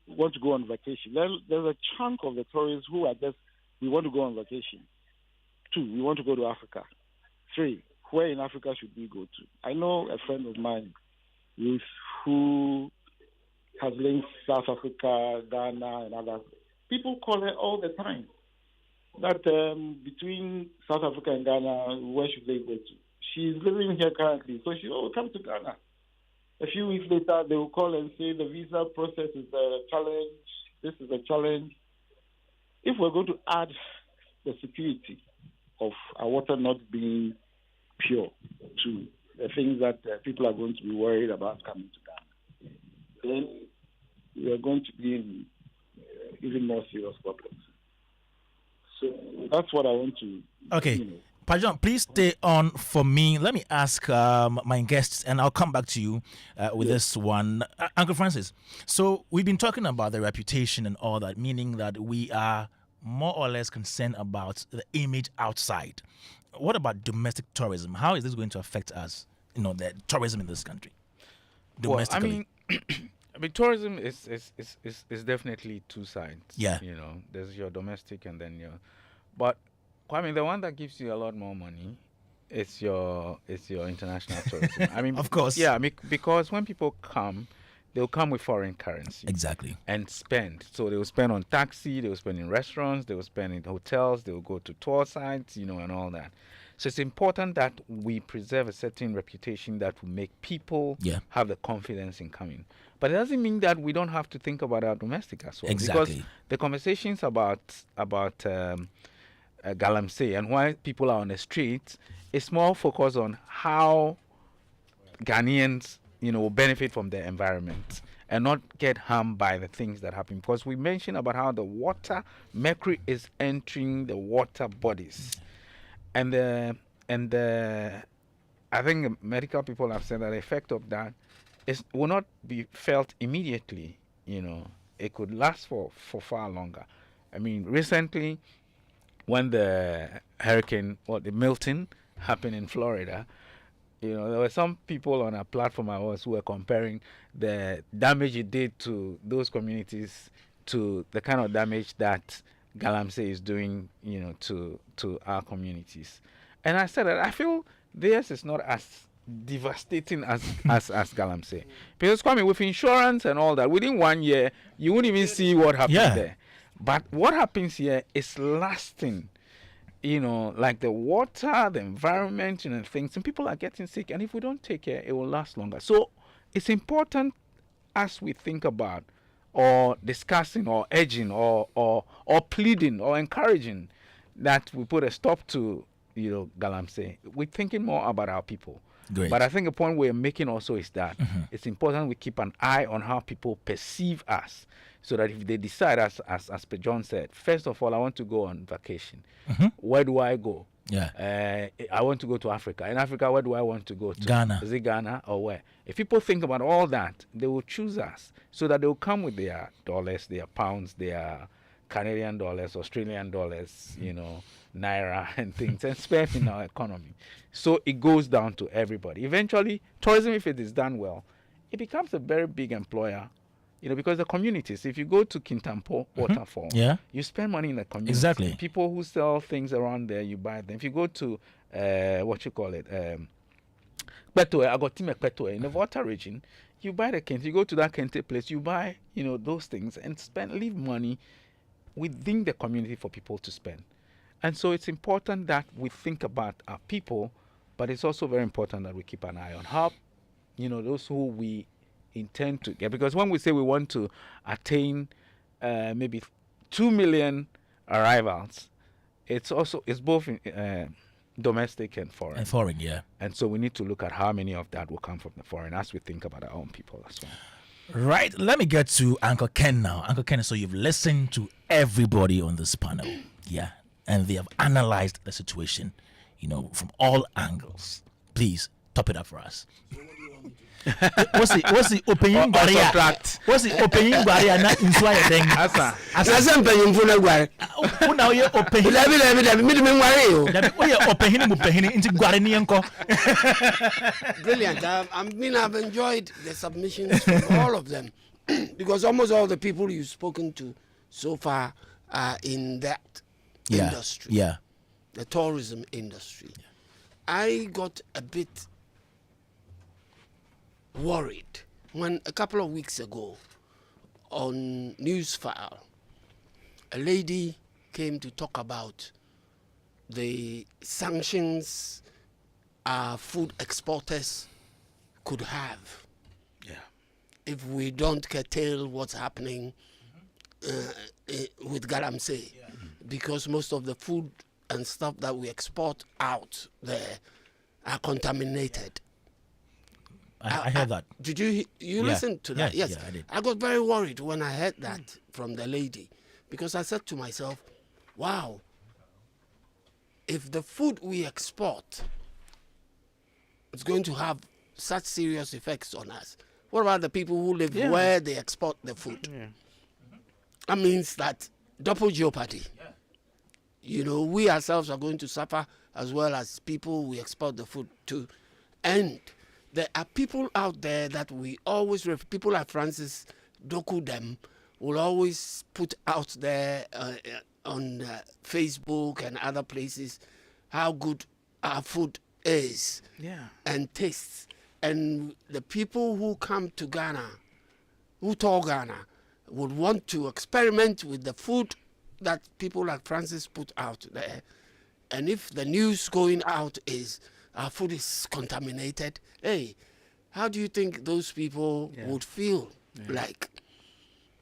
Speaker 6: want to go on vacation, there's a chunk of the tourists who are just, we want to go on vacation. 2, we want to go to Africa. 3, where in Africa should we go to? I know a friend of mine who has linked South Africa, Ghana, and others. People call her all the time. that between South Africa and Ghana, where should they go to? She's living here currently, so she will come to Ghana. A few weeks later, they will call and say the visa process is a challenge. This is a challenge. If we're going to add the security of our water not being pure to the things that people are going to be worried about coming to Ghana, then we are going to be in even more serious problems. So that's what I want to.
Speaker 1: Okay. Pajon, please stay on for me. Let me ask my guests, and I'll come back to you with this one. Uncle Francis, so we've been talking about the reputation and all that, meaning that we are more or less concerned about the image outside. What about domestic tourism? How is this going to affect us, the tourism in this country? Domestically.
Speaker 4: Well, I mean, tourism is definitely two sides.
Speaker 1: Yeah.
Speaker 4: There's your domestic and then but Kwame, the one that gives you a lot more money is your international tourism. I mean,
Speaker 1: of course.
Speaker 4: Yeah, because when people come, they'll come with foreign currency.
Speaker 1: Exactly.
Speaker 4: And spend. So they will spend on taxi, they will spend in restaurants, they will spend in hotels, they will go to tour sites, and all that. So it's important that we preserve a certain reputation that will make people have the confidence in coming. But it doesn't mean that we don't have to think about our domestic as well.
Speaker 1: Exactly.
Speaker 4: Because the conversations about Galamsey and why people are on the streets is more focused on how Ghanaians, will benefit from the environment and not get harmed by the things that happen. Because we mentioned about how the water, mercury is entering the water bodies. And I think medical people have said that the effect of that will not be felt immediately. It could last for far longer. I mean, recently, when the hurricane, the Milton, happened in Florida, there were some people on a platform who were comparing the damage it did to those communities to the kind of damage that Galamsey is doing, to our communities. And I said that I feel theirs is not as devastating as Galamsey. Because Kwame, with insurance and all that, within 1 year, you wouldn't even see what happened there. But what happens here is lasting. Like the water, the environment, things, and people are getting sick. And if we don't take care, it will last longer. So it's important as we think about or discussing or urging or pleading or encouraging that we put a stop to, Galamsey. We're thinking more about our people.
Speaker 1: Great.
Speaker 4: But I think the point we're making also is that it's important we keep an eye on how people perceive us, so that if they decide, as John said, first of all, I want to go on vacation. Where do I go?
Speaker 1: Yeah.
Speaker 4: I want to go to Africa. In Africa, where do I want to go to?
Speaker 1: Ghana.
Speaker 4: Is it Ghana or where? If people think about all that, they will choose us, so that they will come with their dollars, their pounds, their Canadian dollars, Australian dollars, Naira and things, and spend in our economy. So it goes down to everybody. Eventually, tourism, if it is done well, it becomes a very big employer. Because the communities, if you go to Kintampo Waterfall, you spend money in the community.
Speaker 1: Exactly.
Speaker 4: People who sell things around there, you buy them. If you go to, Kpetoe, Agotime Kpetoe, in the water region, you buy the kente. You go to that kente place, you buy, those things and leave money within the community for people to spend. And so it's important that we think about our people, but it's also very important that we keep an eye on how, those who we intend to get. Because when we say we want to attain maybe 2 million arrivals, it's both domestic and foreign.
Speaker 1: And foreign, yeah.
Speaker 4: And so we need to look at how many of that will come from the foreign as we think about our own people as well.
Speaker 1: Right. Let me get to Uncle Ken now. Uncle Ken, so you've listened to everybody on this panel. Yeah. And they have analyzed the situation, from all angles. Please top it up for us. What's the opening barrier? What's the opening barrier? Not in Swahili thing.
Speaker 2: Asa mpanyin funa gware.
Speaker 1: Una ye opening.
Speaker 2: Labi mi me ngware yo.
Speaker 1: Dabi oye opening mu pehini inti gware ni enko.
Speaker 2: Brilliant. I've enjoyed the submissions from all of them because almost all the people you've spoken to so far are in that industry.
Speaker 1: Yeah.
Speaker 2: The tourism industry. Yeah. I got a bit worried when a couple of weeks ago on Newsfile, a lady came to talk about the sanctions our food exporters could have if we don't curtail what's happening with Galamsey, because most of the food and stuff that we export out there are contaminated.
Speaker 1: I heard that.
Speaker 2: Did you listen to that? Yes.
Speaker 1: Yeah, I did.
Speaker 2: I got very worried when I heard that from the lady, because I said to myself, wow, if the food we export is going to have such serious effects on us, what about the people who live where they export the food? That means that double jeopardy. You know, we ourselves are going to suffer as well as people we export the food to. And there are people out there that we always, people like Francis Doku them, will always put out there on Facebook and other places how good our food is and tastes. And the people who come to Ghana, who tour Ghana, would want to experiment with the food that people like Francis put out there. And if the news going out is our food is contaminated, hey, how do you think those people would feel like?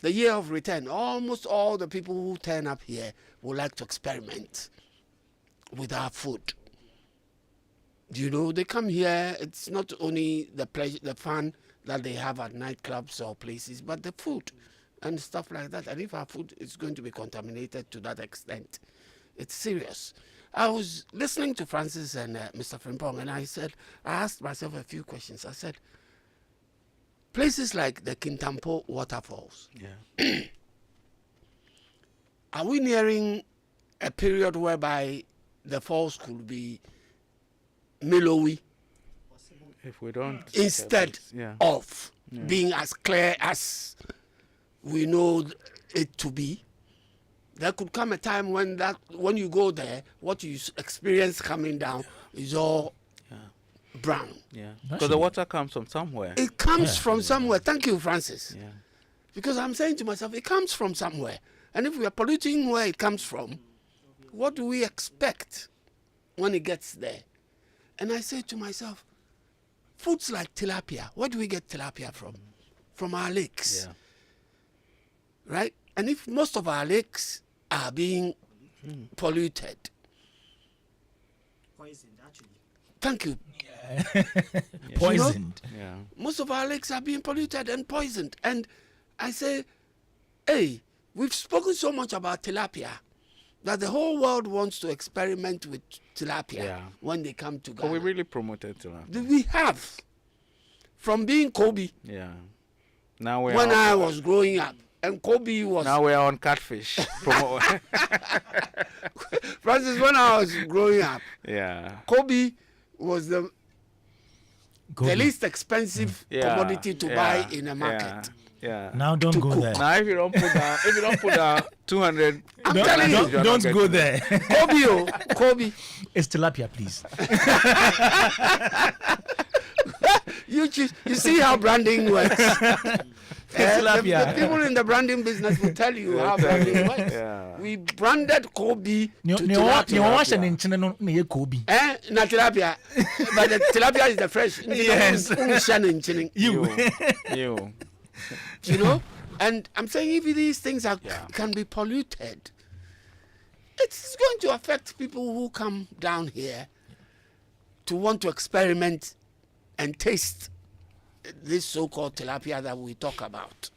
Speaker 2: The year of return, almost all the people who turn up here would like to experiment with our food. You know, they come here, it's not only the pleasure, the fun that they have at nightclubs or places, but the food and stuff like that. And if our food is going to be contaminated to that extent, it's serious. I was listening to Francis and Mr. Frimpong, and I asked myself a few questions. I said, places like the Kintampo waterfalls, are we nearing a period whereby the falls could be Milowi
Speaker 4: if we don't
Speaker 2: instead of being as clear as we know it to be? There could come a time when you go there, what you experience coming down is all brown.
Speaker 4: Because the water comes from somewhere.
Speaker 2: It comes from somewhere. Thank you, Francis. Because I'm saying to myself, it comes from somewhere. And if we are polluting where it comes from, what do we expect when it gets there? And I say to myself, foods like tilapia, where do we get tilapia from? From our lakes. Right? And if most of our lakes are being polluted.
Speaker 3: Poisoned, actually.
Speaker 2: Thank you.
Speaker 1: Poisoned.
Speaker 2: You know, most of our lakes are being polluted and poisoned. And I say, hey, we've spoken so much about tilapia that the whole world wants to experiment with tilapia when they come to Ghana.
Speaker 4: But we really promoted tilapia.
Speaker 2: We have. From being Kobe.
Speaker 4: Now
Speaker 2: when I was growing up. And Kobe was...
Speaker 4: Now we are on catfish.
Speaker 2: Francis, when I was growing up, Kobe was the least expensive commodity to buy in a market.
Speaker 1: Now don't go there.
Speaker 4: Now if you don't put down 200,
Speaker 2: I'm telling you,
Speaker 1: don't go there.
Speaker 2: Kobe.
Speaker 1: It's tilapia, please.
Speaker 2: You see how branding works. The people in the branding business will tell you how branding works. We branded Kobe to tilapia. Na tilapia. But the tilapia is the fresh.
Speaker 1: Yes.
Speaker 2: You know? And I'm saying if these things can be polluted, it's going to affect people who come down here to want to experiment and taste this so-called tilapia that we talk about.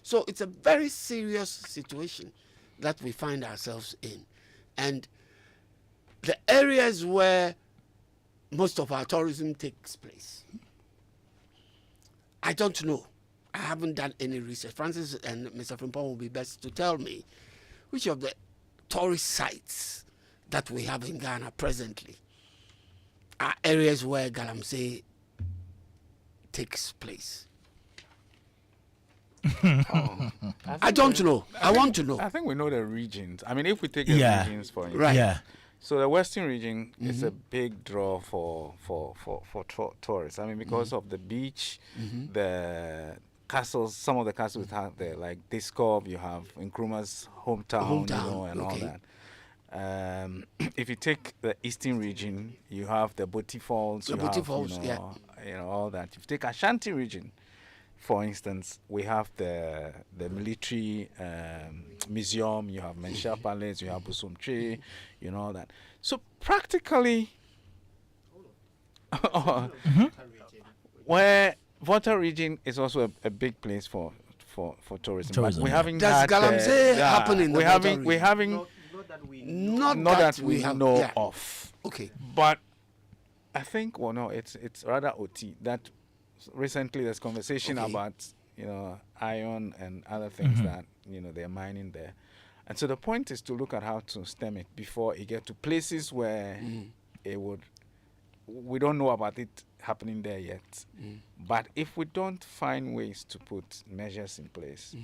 Speaker 2: So it's a very serious situation that we find ourselves in. And the areas where most of our tourism takes place, I don't know. I haven't done any research. Francis and Mr. Frimpong will be best to tell me which of the tourist sites that we have in Ghana presently are areas where Galamsey takes place. I don't know. I want to know.
Speaker 4: I think we know the regions. I mean, if we take the regions for instance.
Speaker 2: Right.
Speaker 4: So the Western region is a big draw for tourists. I mean, because of the beach, the castles, some of the castles we have there, like Discob, you have Nkrumah's hometown, you know, and all that. If you take the eastern region, you have the Boti Falls,
Speaker 2: The
Speaker 4: you
Speaker 2: Boti
Speaker 4: have,
Speaker 2: Falls,
Speaker 4: all that. If you take Ashanti region, for instance, we have the military museum, you have Menshia Palace, you have Busumchi, all that. So practically, where Volta region is also a big place for tourism. But we haven't
Speaker 2: Does
Speaker 4: had
Speaker 2: Galamsey happen in the Volta
Speaker 4: we
Speaker 2: region?
Speaker 4: haven't
Speaker 2: Not
Speaker 4: that we know
Speaker 2: yeah.
Speaker 4: of.
Speaker 2: Okay.
Speaker 4: But I think, it's rather OT that recently there's conversation
Speaker 2: Okay.
Speaker 4: about iron and other things that they're mining there, and so the point is to look at how to stem it before it get to places where it would. We don't know about it happening there yet, but if we don't find ways to put measures in place,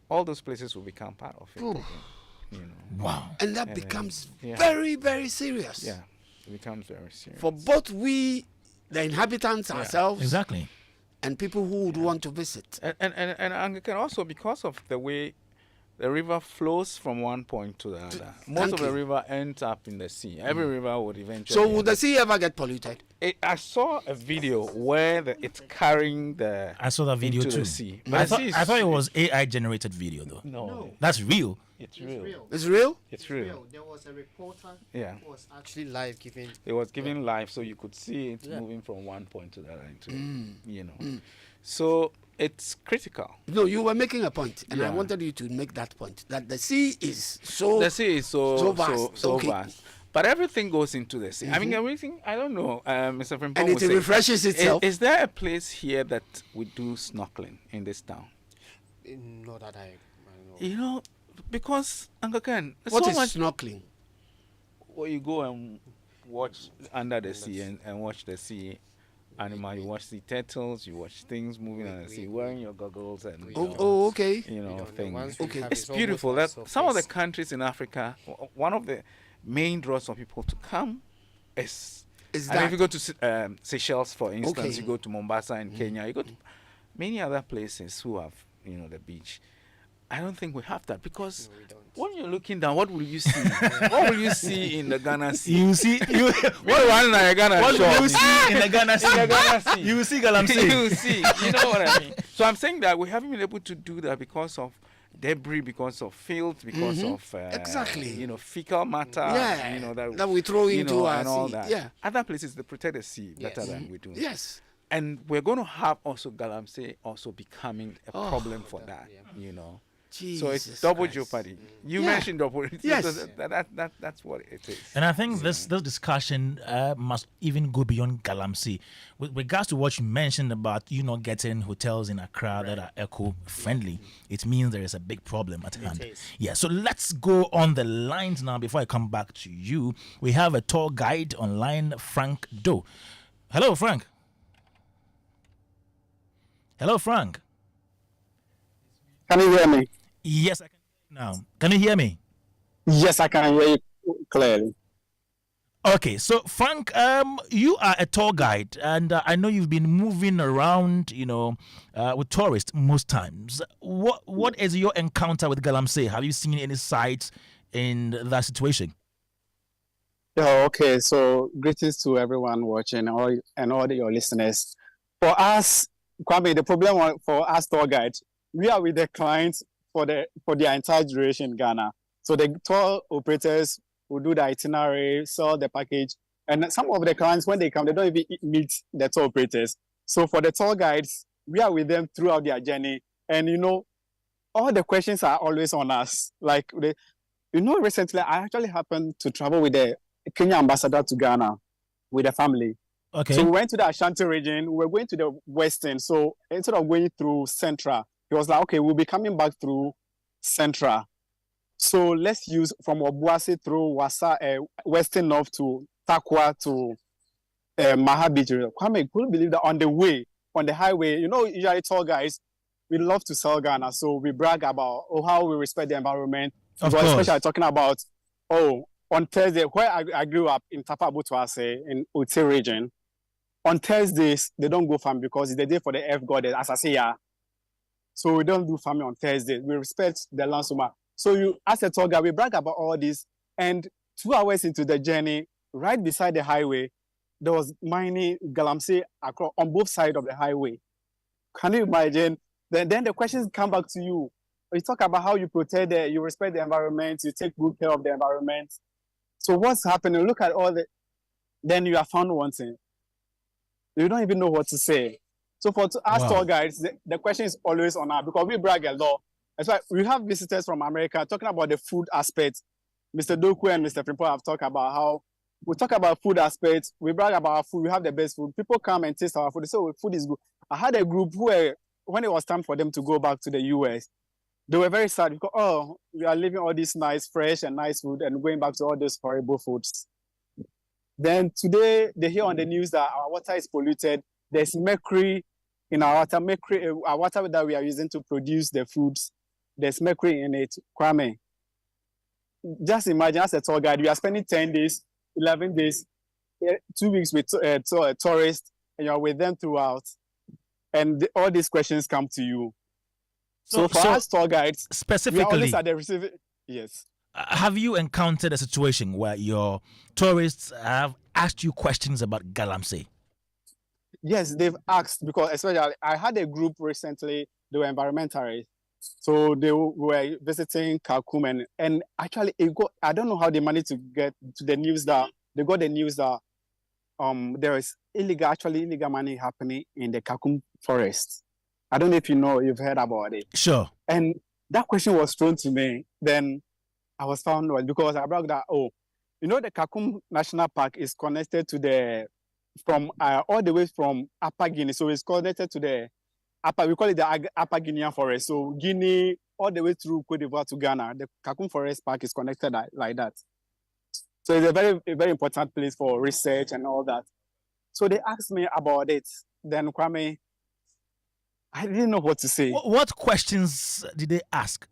Speaker 4: all those places will become part of it. Again,
Speaker 1: Wow.
Speaker 2: And that becomes very, very serious.
Speaker 4: Yeah, it becomes very serious
Speaker 2: For both we, the inhabitants ourselves,
Speaker 1: Exactly.
Speaker 2: and people who would want to visit.
Speaker 4: and can also, because of the way the river flows from one point to the other. Most of the river ends up in the sea. Every river would eventually.
Speaker 2: So would the sea ever get polluted?
Speaker 4: I saw a video where it's carrying the.
Speaker 1: I saw that video
Speaker 4: into
Speaker 1: too.
Speaker 4: the sea.
Speaker 1: I thought it was AI generated video though.
Speaker 4: No,
Speaker 1: That's real.
Speaker 4: it's real.
Speaker 2: It's real?
Speaker 4: It's real.
Speaker 3: There was a reporter
Speaker 4: Yeah.
Speaker 3: who was actually live giving.
Speaker 4: It was giving life, so you could see it moving from one point to the other. So it's critical.
Speaker 2: No, you were making a point, and I
Speaker 4: Yeah.
Speaker 2: wanted you to make that point that the sea is so.
Speaker 4: The sea is so
Speaker 2: vast.
Speaker 4: so
Speaker 2: Okay.
Speaker 4: vast. But everything goes into the sea. I mean, everything. I don't know, Mr. Frimpong.
Speaker 2: And it refreshes itself.
Speaker 4: Is there a place here that we do snorkeling in this town?
Speaker 3: Not that I know.
Speaker 4: Because Uncle Ken, there's
Speaker 2: What
Speaker 4: so
Speaker 2: is
Speaker 4: much
Speaker 2: snorkeling?
Speaker 4: where you go and watch under the sea and watch the sea animal. You watch sea turtles. You watch things moving on the sea, wearing your goggles and
Speaker 2: Okay.
Speaker 4: things.
Speaker 2: Okay.
Speaker 4: It's beautiful. That some of the countries in Africa, one of the main draws for people to come is.
Speaker 2: Is
Speaker 4: I mean,
Speaker 2: that
Speaker 4: if you go to Seychelles, for instance,
Speaker 2: Okay.
Speaker 4: you go to Mombasa in Kenya, you go to many other places who have the beach. I don't think we have that because
Speaker 3: No, we don't.
Speaker 4: when you're looking down, what will you see? What will you see in the Ghana Sea?
Speaker 1: You see,
Speaker 4: What one in the Ghana
Speaker 1: what
Speaker 4: shore?
Speaker 1: you see in the Ghana Sea?
Speaker 4: In the Ghana Sea.
Speaker 1: You see Galamsey.
Speaker 4: You see, you know what I mean. So I'm saying that we haven't been able to do that because of debris, because of filth, because of
Speaker 2: Exactly.
Speaker 4: fecal matter.
Speaker 2: Yeah,
Speaker 4: that,
Speaker 2: that we throw into our
Speaker 4: and all
Speaker 2: sea.
Speaker 4: that.
Speaker 2: Yeah.
Speaker 4: Other places they protect the sea better
Speaker 3: Yes.
Speaker 4: than we do.
Speaker 2: Yes.
Speaker 4: And we're going to have also Galamsey also becoming a problem for that. So it's
Speaker 2: Jesus
Speaker 4: double
Speaker 2: Christ.
Speaker 4: jeopardy. You
Speaker 2: Yeah.
Speaker 4: mentioned double.
Speaker 2: Yes.
Speaker 4: That's what it is.
Speaker 1: And I think this discussion must even go beyond Galamsey. With regards to what you mentioned about getting hotels in Accra that are eco-friendly, it means there is a big problem at hand.
Speaker 3: is.
Speaker 1: Yeah, so let's go on the lines now before I come back to you. We have a tour guide online, Frank Doe. Hello, Frank. Hello, Frank.
Speaker 7: Can you hear me?
Speaker 1: Yes, I can hear you now. Can you hear me?
Speaker 7: Yes, I can hear you clearly.
Speaker 1: Okay, so Frank, you are a tour guide, and I know you've been moving around, with tourists most times. What is your encounter with Galamsey? Have you seen any sights in that situation?
Speaker 7: Yeah, okay. So greetings to everyone watching and all your listeners. For us, Kwame, the problem for us tour guides, we are with the clients for their entire duration in Ghana. So the tour operators will do the itinerary, sell the package, and some of the clients, when they come, they don't even meet the tour operators. So for the tour guides, we are with them throughout their journey, and all the questions are always on us. Like recently I actually happened to travel with the Kenya ambassador to Ghana with the family.
Speaker 1: Okay.
Speaker 7: So we went to the Ashanti region. We were going to the western. So instead of going through Central, he was like, okay, we'll be coming back through Central. So let's use from Obuasi through Western North to Takwa to Maha Beach. Kwame, couldn't believe that on the highway, usually tour guys, we love to sell Ghana. So we brag about how we respect the environment.
Speaker 1: Of course.
Speaker 7: Especially talking about, on Thursday, where I grew up in Tapabutuase in Uti region, on Thursdays, they don't go farm because it's the day for the F God, the Asasiya. So we don't do farming on Thursday. We respect the land so much. So you, as a tour guide, we brag about all this. And 2 hours into the journey, right beside the highway, there was mining Galamsey across on both sides of the highway. Can you imagine? Then the questions come back to you. You talk about how you protect you respect the environment, you take good care of the environment. So what's happening? Look at all the, then you are found wanting. You don't even know what to say. So for us tour guides, the question is always on us because we brag a lot. That's why we have visitors from America talking about the food aspect. Mr. Doku and Mr. Frimpo have talked about how we talk about food aspects. We brag about our food. We have the best food. People come and taste our food. They say, oh, food is good. I had a group who were, when it was time for them to go back to the US, they were very sad because, oh, we are leaving all this nice, fresh and nice food and going back to all those horrible foods. Then today, they hear on the news that our water is polluted. There's mercury in our water, our water that we are using to produce the foods. There's mercury in it. Kwame, just imagine as a tour guide, you are spending 10 days, 11 days, 2 weeks with tourists, and you're with them throughout. And all these questions come to you. So for us tour guides,
Speaker 1: specifically,
Speaker 7: we are always at the receiving. Yes.
Speaker 1: Have you encountered a situation where your tourists have asked you questions about Galamsey?
Speaker 7: Yes, they've asked because especially I had a group recently, they were environmentalists. So they were visiting Kakum and actually I don't know how they managed to get to the news that they got the news that there is illegal mining happening in the Kakum forest. I don't know if you've heard about it.
Speaker 1: Sure.
Speaker 7: And that question was thrown to me. Then I was found out because I brought that, the Kakum National Park is connected to all the way from Upper Guinea. So it's connected to the we call it the Upper Guinean forest. So Guinea, all the way through Cote d'Ivoire to Ghana, the Kakum Forest Park is connected like that. So it's a very, very important place for research and all that. So they asked me about it. Then Kwame, I didn't know what to say.
Speaker 1: What questions did they ask?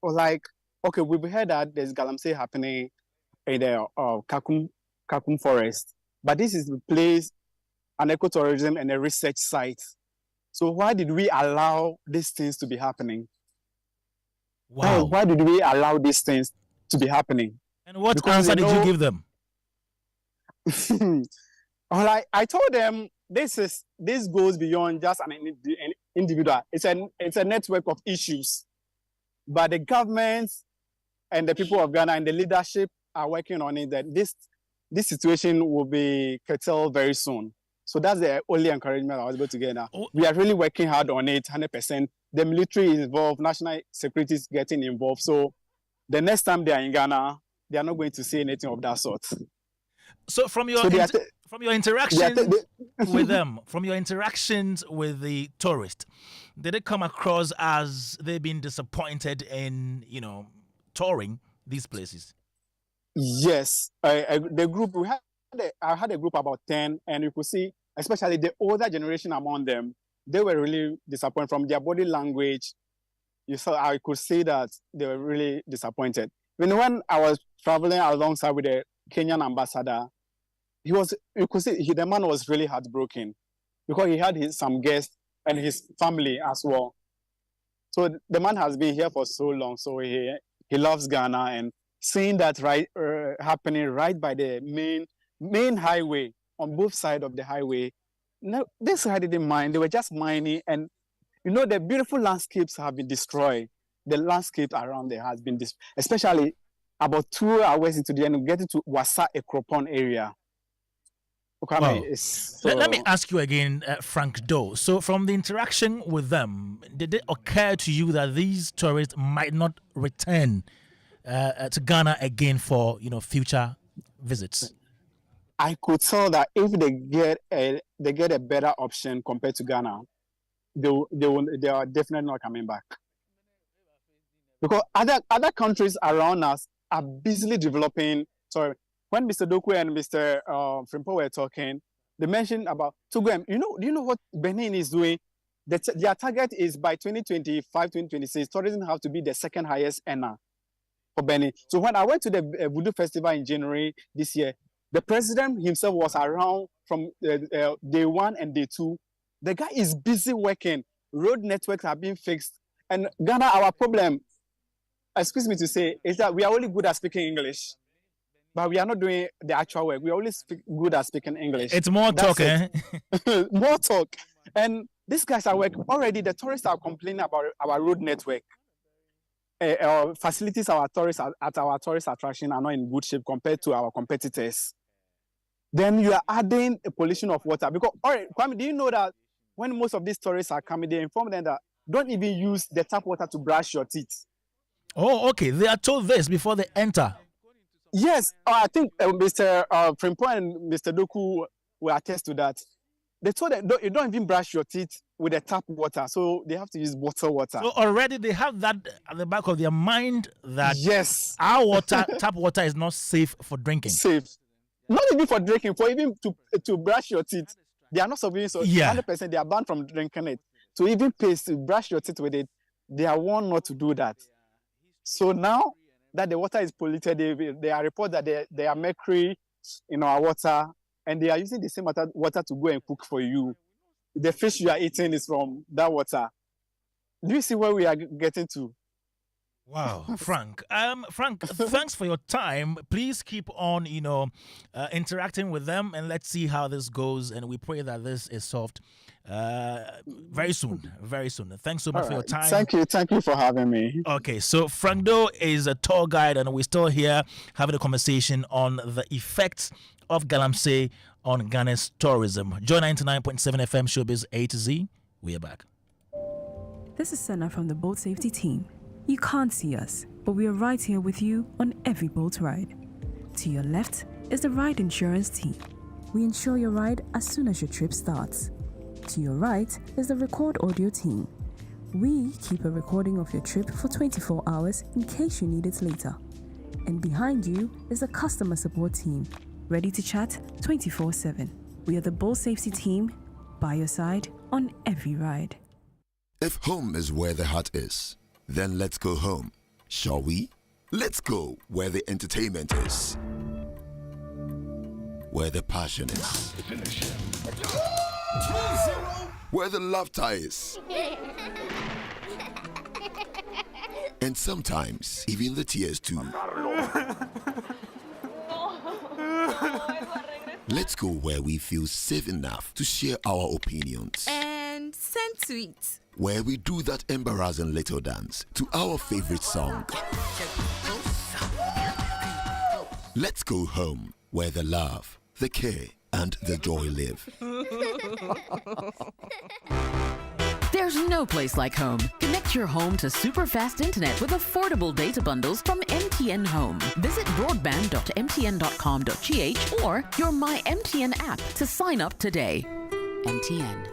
Speaker 7: Or like, okay, we've heard that there's Galamsey happening in the Kakum Forest, but this is the place, an ecotourism and a research site. So why did we allow these things to be happening?
Speaker 1: Wow.
Speaker 7: Why did we allow these things to be happening?
Speaker 1: And what answer did you give them?
Speaker 7: I told them this goes beyond just an individual. It's a network of issues. But the government and the people of Ghana and the leadership are working on it that this situation will be curtailed very soon. So that's the only encouragement I was able to get now. We are really working hard on it, 100%. The military is involved, national security is getting involved. So the next time they are in Ghana, they are not going to say anything of that sort.
Speaker 1: So from your interactions with them, from your interactions with the tourists, did it come across as they've been disappointed in, touring these places?
Speaker 7: Yes. The group, I had a group about 10, and you could see, especially the older generation among them, they were really disappointed from their body language. I could see that they were really disappointed. When I was traveling alongside with the Kenyan ambassador, you could see the man was really heartbroken because he had some guests and his family as well. So the man has been here for so long, so he loves Ghana, and seeing that happening right by the main highway, on both sides of the highway. No, this guy didn't mind. They were just mining, and the beautiful landscapes have been destroyed. The landscape around there has been destroyed, especially about 2 hours into the end, getting to Wasa Ekropon area.
Speaker 1: Wow. Let me ask you again, Frank Doe. So from the interaction with them, did it occur to you that these tourists might not return to Ghana again for future visits?
Speaker 7: I could tell that if they get a better option compared to Ghana, they are definitely not coming back. Because other countries around us are busily developing. Sorry, when Mr. Doku and Mr. Frimpo were talking, they mentioned about Togwem. Do you know what Benin is doing? Their target is by 2025, 2026, tourism have to be the second highest earner for Benin. So when I went to the Voodoo Festival in January this year, the president himself was around from day 1 and day 2. The guy is busy working. Road networks are being fixed. And Ghana, our problem, excuse me to say, is that we are only good at speaking English. but we are not doing the actual work. We only speak good at speaking English.
Speaker 1: It's more talk,
Speaker 7: eh? More talk. And these guys are working already. The tourists are complaining about our road network. Our facilities, our tourists at our tourist attraction are not in good shape compared to our competitors. Then you are adding a pollution of water. Because, all right, Kwame, do you know that when most of these tourists are coming, they inform them that don't even use the tap water to brush your teeth.
Speaker 1: Oh, okay. They are told this before they enter.
Speaker 7: Yes, I think Mr. Frimpong and Mr. Doku will attest to that. They told them you don't even brush your teeth with the tap water, so they have to use bottled water.
Speaker 1: So already they have that at the back of their mind that
Speaker 7: yes,
Speaker 1: our water, tap water, is not safe for drinking.
Speaker 7: Safe, not even for drinking, for even to brush your teeth. They are not serving, so 100% they are banned from drinking it. To even paste to brush your teeth with it, they are warned not to do that. So now that the water is polluted, they are reported that there are mercury in our water, and they are using the same water to go and cook for you. The fish you are eating is from that water. Do you see where we are getting to?
Speaker 1: Wow, Frank. Frank, thanks for your time. Please keep on, interacting with them, and let's see how this goes. And we pray that this is solved very soon. Very soon. Thanks so much for your time.
Speaker 7: Thank you for having me.
Speaker 1: Okay, so Frank Do is a tour guide, and we're still here having a conversation on the effects of Galamsey on Ghana's tourism. Joy 99.7 FM Showbiz A to Z. We are back.
Speaker 8: This is Senna from the boat safety team. You can't see us, but we are right here with you on every boat ride. To your left is the ride insurance team. We insure your ride as soon as your trip starts. To your right is the record audio team. We keep a recording of your trip for 24 hours in case you need it later. And behind you is the customer support team, ready to chat 24/7. We are the boat safety team, by your side on every ride.
Speaker 9: If home is where the heart is, then let's go home, shall we? Let's go where the entertainment is, where the passion is, where the laughter is, and sometimes even the tears too. Let's go where we feel safe enough to share our opinions
Speaker 10: and send tweets,
Speaker 9: where we do that embarrassing little dance to our favorite song. Let's go home where the love, the care, and the joy live.
Speaker 11: There's no place like home. Connect your home to super fast internet with affordable data bundles from MTN Home. Visit broadband.mtn.com.gh or your My MTN app to sign up today. MTN.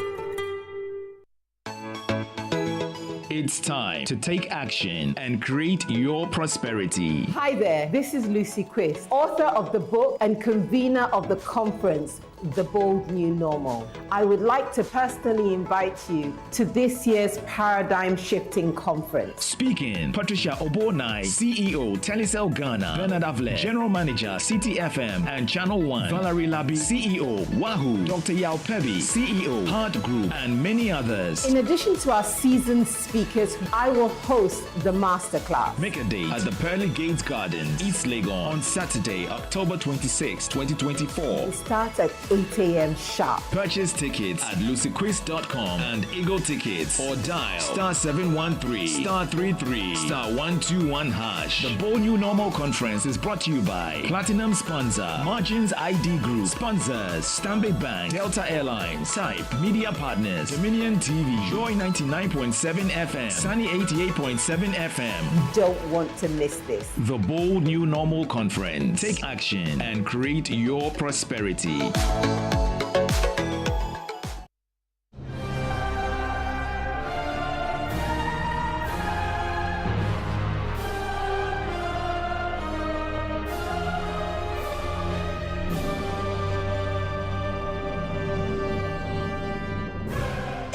Speaker 12: It's time to take action and create your prosperity.
Speaker 13: Hi there, this is Lucy Quist, author of the book and convener of the conference, The Bold New Normal. I would like to personally invite you to this year's Paradigm Shifting Conference.
Speaker 12: Speaking, Patricia Obonai, CEO, Telecel Ghana, Bernard Avle, General Manager, CTFM and Channel 1, Valerie Labi, CEO, Wahoo, Dr. Yao Pebi, CEO, Heart Group, and many others.
Speaker 13: In addition to our seasoned speakers, I will host the masterclass.
Speaker 12: Make a date at the Pearly Gates Gardens, East Legon, on Saturday, October 26, 2024.
Speaker 13: It starts at 8 a.m. sharp.
Speaker 12: Purchase tickets at lucyquiz.com and Eagle Tickets or dial *713*33*121#. The Bold New Normal Conference is brought to you by Platinum Sponsor, Margins ID Group, Sponsors, Stanbic Bank, Delta Airlines, Type, Media Partners, Dominion TV, Joy 99.7 FM, Sunny 88.7 FM.
Speaker 13: You don't want to miss this.
Speaker 12: The Bold New Normal Conference. Take action and create your prosperity.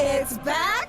Speaker 10: It's back?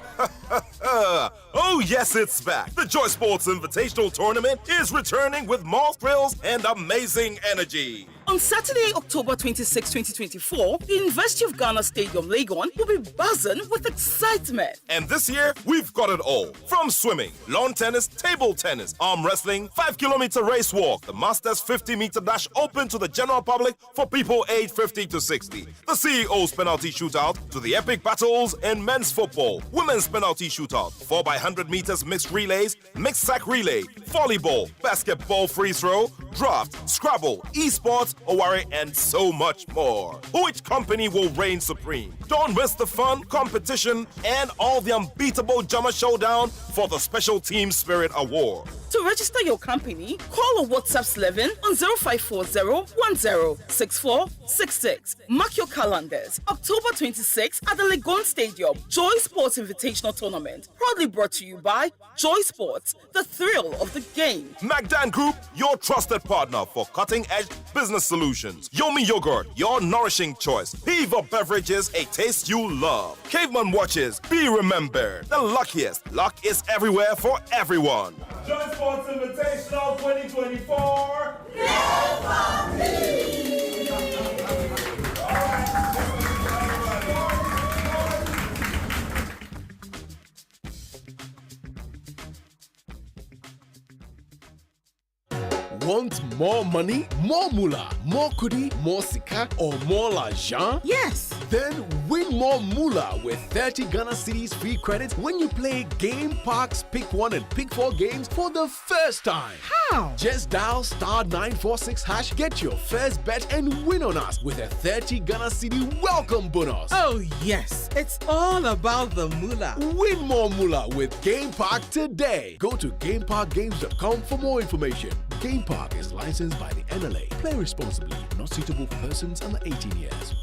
Speaker 14: Oh yes, it's back. The Joy Sports Invitational Tournament is returning with more thrills and amazing energy.
Speaker 15: On Saturday, October 26, 2024, the University of Ghana Stadium, Legon, will be buzzing with excitement.
Speaker 14: And this year, we've got it all. From swimming, lawn tennis, table tennis, arm wrestling, 5-kilometer race walk, the Masters 50-meter dash open to the general public for people aged 50 to 60, the CEO's penalty shootout, to the epic battles in men's football, women's penalty shootout, 4x100 meters mixed relays, mixed sack relay, volleyball, basketball free throw, draft, Scrabble, esports, Owari, and so much more. Which company will reign supreme? Don't miss the fun, competition, and all the unbeatable Jama Showdown for the Special Team Spirit Award.
Speaker 15: To register your company, call or WhatsApp Slevin on 0540-106466. Mark your calendars. October 26th at the Legon Stadium, Joy Sports Invitational Tournament. Proudly brought to you by Joy Sports, the thrill of the game.
Speaker 14: Magdan Group, your trusted partner for cutting-edge business solutions. Yomi Yogurt, your nourishing choice. Piva Beverages, a taste you love. Caveman Watches, be remembered. The luckiest. Luck is everywhere for everyone.
Speaker 16: Joy Sports Invitational 2024.
Speaker 17: Want more money, more moolah, more kudi, more sika, or more l'argent?
Speaker 15: Yes.
Speaker 17: Then win more moolah with 30 Ghana Cedis free credit when you play Game Park's Pick 1 and Pick 4 games for the first time.
Speaker 15: How?
Speaker 17: Just dial *946#, get your first bet, and win on us with a 30 Ghana Cedi welcome bonus.
Speaker 15: Oh, yes. It's all about the moolah.
Speaker 17: Win more moolah with Game Park today. Go to GameParkGames.com for more information. Game Park is licensed by the NLA. Play responsibly. Not suitable for persons under 18 years.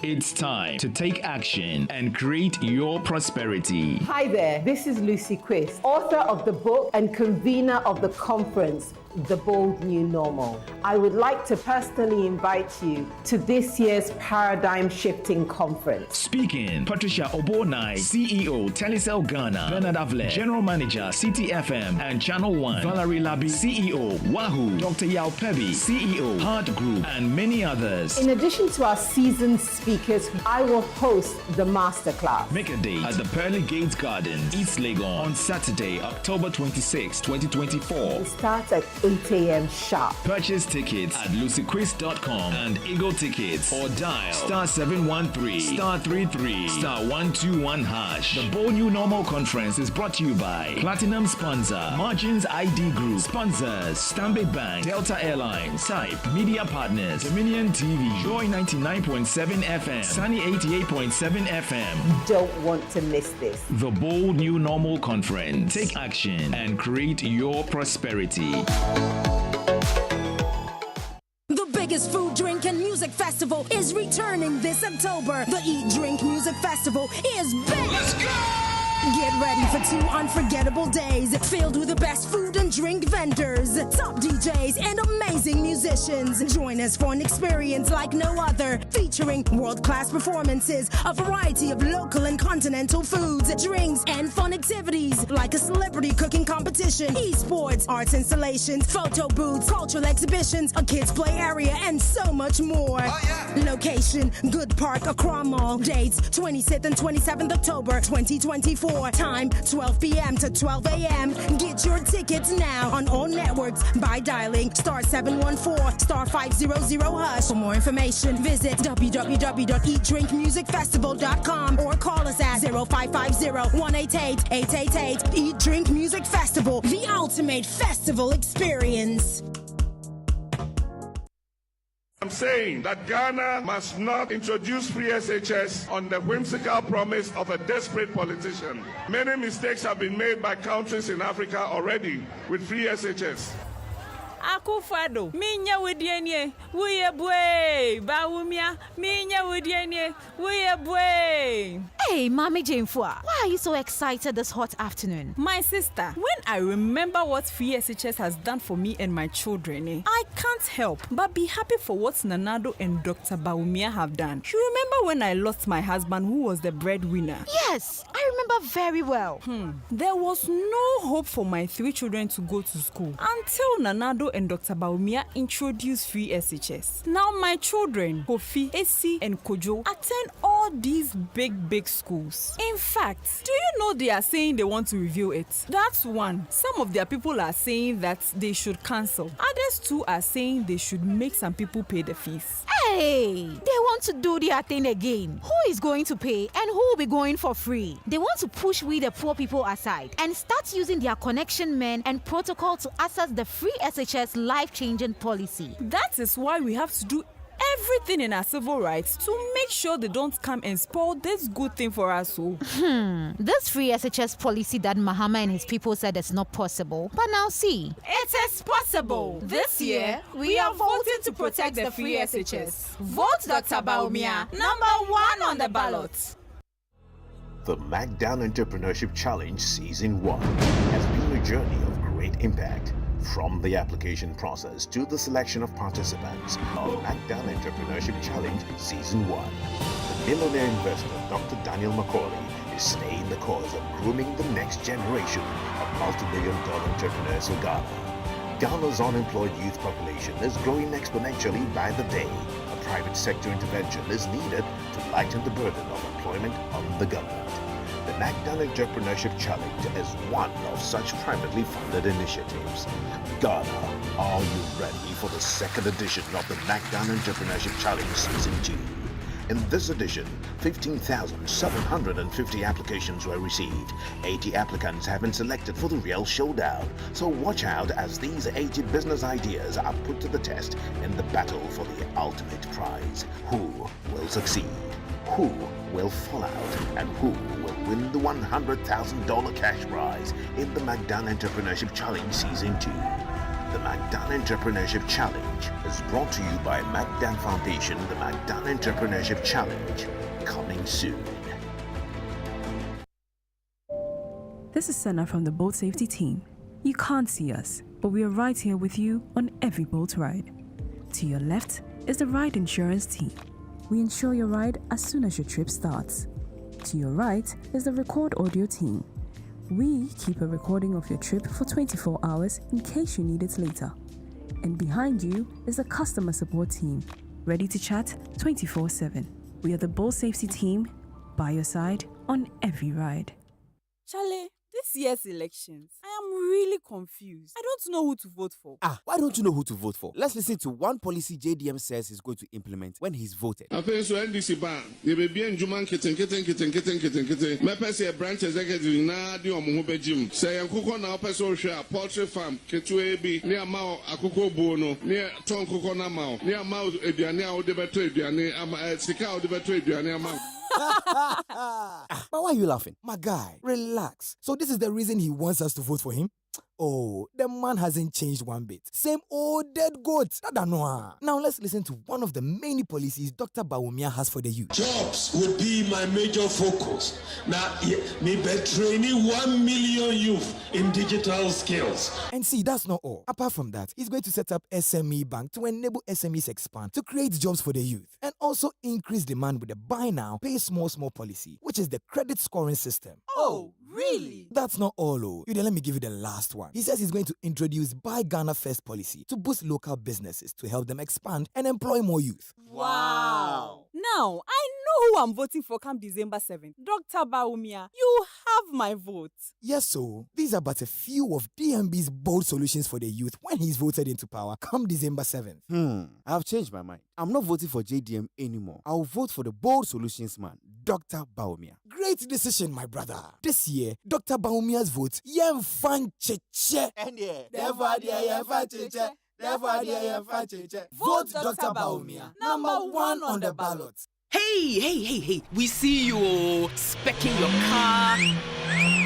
Speaker 12: It's time to take action and create your prosperity.
Speaker 13: Hi there, this is Lucy Quist, author of the book and convener of the conference, The Bold New Normal. I would like to personally invite you to this year's paradigm shifting conference.
Speaker 12: Speaking, Patricia Obonai, CEO, Telecel Ghana, Bernard Avle, General Manager, CTFM and Channel 1, Valerie Labi, CEO, Wahoo, Dr. Yao Pebi, CEO, Heart Group, and many others.
Speaker 13: In addition to our seasoned speakers, I will host the masterclass.
Speaker 12: Make a date at the Pearly Gates Gardens, East Legon, on Saturday, October 26, 2024.
Speaker 13: We start at 8 a.m. sharp.
Speaker 12: Purchase tickets at lucyquiz.com and Eagle Tickets or dial *713*33*121#. The Bold New Normal Conference is brought to you by Platinum Sponsor, Margins ID Group, Sponsors, Stanbic Bank, Delta Airlines, Type, Media Partners, Dominion TV, Joy 99.7 FM, Sunny 88.7 FM.
Speaker 13: You don't want to miss this.
Speaker 12: The Bold New Normal Conference. Take action and create your prosperity.
Speaker 18: The biggest food, drink, and music festival is returning this October. The Eat, Drink, Music Festival is back. Let's go! Get ready for 2 unforgettable days filled with the best food and drink vendors, top DJs, and amazing musicians. Join us for an experience like no other, featuring world-class performances, a variety of local and continental foods, drinks, and fun activities like a celebrity cooking competition, esports, arts installations, photo booths, cultural exhibitions, a kids' play area, and so much more. Oh, yeah. Location, Good Park, Accra Mall. Dates, 26th and 27th October, 2024. Time, 12 p.m. to 12 a.m. Get your tickets now on all networks by dialing *714*500#. For more information, visit www.eatdrinkmusicfestival.com or call us at 0550-188-888. Eat Drink Music Festival, the ultimate festival experience.
Speaker 19: I'm saying that Ghana must not introduce free SHS on the whimsical promise of a desperate politician. Many mistakes have been made by countries in Africa already with free SHS.
Speaker 20: Akufado, minya wudienye, wuye bwe, bawumia, minya wudienye, wuye bwe.
Speaker 21: Hey, Mami Jamefua, why are you so excited this hot afternoon?
Speaker 20: My sister, when I remember what Free SHS has done for me and my children, I can't help but be happy for what Nanado and Dr. Bawumia have done. You remember when I lost my husband who was the breadwinner?
Speaker 21: Yes, I remember very well.
Speaker 20: There was no hope for my 3 children to go to school until Nanado and and Dr. Baumia introduced free SHS. Now my children, Kofi, Esi, and Kojo, attend all these big schools. In fact, do you know they are saying they want to review it? That's one. Some of their people are saying that they should cancel. Others too are saying they should make some people pay the fees.
Speaker 21: Hey, they want to do their thing again. Who is going to pay and who will be going for free? They want to push we the poor people aside and start using their connection men and protocol to access the free SHS life-changing policy.
Speaker 20: That is why we have to do everything in our civil rights to make sure they don't come and spoil this good thing for us.
Speaker 21: This free SHS policy that Mahama and his people said is not possible. But now see,
Speaker 20: it is possible. This year, we are voting to protect the free SHS. Vote Dr. Baumia, #1 on the ballot.
Speaker 5: The MacDown Entrepreneurship Challenge Season 1 has been a journey of great impact. From the application process to the selection of participants of MacDown Entrepreneurship Challenge Season 1, the millionaire investor Dr. Daniel Macaulay is staying the course of grooming the next generation of multi-million-dollar entrepreneurs for Ghana. Ghana's unemployed youth population is growing exponentially by the day. A private sector intervention is needed to lighten the burden of employment on the government. The MacDown Entrepreneurship Challenge is one of such privately funded initiatives. Ghana, are you ready for the second edition of the MacDown Entrepreneurship Challenge Season 2? In this edition, 15,750 applications were received. 80 applicants have been selected for the real showdown. So watch out as these 80 business ideas are put to the test in the battle for the ultimate prize. Who will succeed? Who will fall out? And who will win the $100,000 cash prize in the MacDown Entrepreneurship Challenge Season 2? The MacDown Entrepreneurship Challenge is brought to you by MacDown Foundation. The MacDown Entrepreneurship Challenge, coming soon.
Speaker 8: This is Senna from the Boat Safety Team. You can't see us, but we are right here with you on every boat ride. To your left is the Ride Insurance Team. We insure your ride as soon as your trip starts. To your right is the Record Audio Team. We keep a recording of your trip for 24 hours in case you need it later. And behind you is the Customer Support Team, ready to chat 24/7. We are the Boat Safety Team, by your side on every ride.
Speaker 20: Charlie, this year's elections, I am really confused. I don't know who to vote for.
Speaker 22: Why don't you know who to vote for? Let's listen to one policy JDM says he's going to implement when he's voted.
Speaker 19: I think so. NDC ban. They be bien Juman kitten. My person branch executive na di omo be gym. Say kuko na person share poultry farm. Ketu ebi near mao akuko bono near ton kuko na mao near mao eduane a ode beto eduane sika ode beto eduane ama.
Speaker 22: But why are you laughing? My guy, relax. So this is the reason he wants us to vote for him? Oh, the man hasn't changed one bit. Same old dead goat. Now let's listen to one of the many policies Dr. Baumia has for the youth.
Speaker 23: Jobs would be my major focus. Now, me be training 1 million youth in digital skills.
Speaker 22: And see, that's not all. Apart from that, he's going to set up SME Bank to enable SMEs expand, to create jobs for the youth, and also increase demand with the buy now, pay small policy, which is the credit scoring system.
Speaker 20: Oh, really?
Speaker 22: That's not all, oh. Let me give you the last one. He says he's going to introduce Buy Ghana First policy to boost local businesses to help them expand and employ more youth.
Speaker 20: Wow. Now, I know who I'm voting for come December 7th. Dr. Baumia, you have my vote.
Speaker 22: Yes, so these are but a few of DMB's bold solutions for the youth when he's voted into power come December 7th. I've changed my mind. I'm not voting for JDM anymore. I'll vote for the bold solutions man, Dr. Baumia. Great decision, my brother. This year, Dr. Baumia's vote, yem fan cheche. Vote Dr. Baumia, #1 on the ballot.
Speaker 24: Hey, we see you specking your car,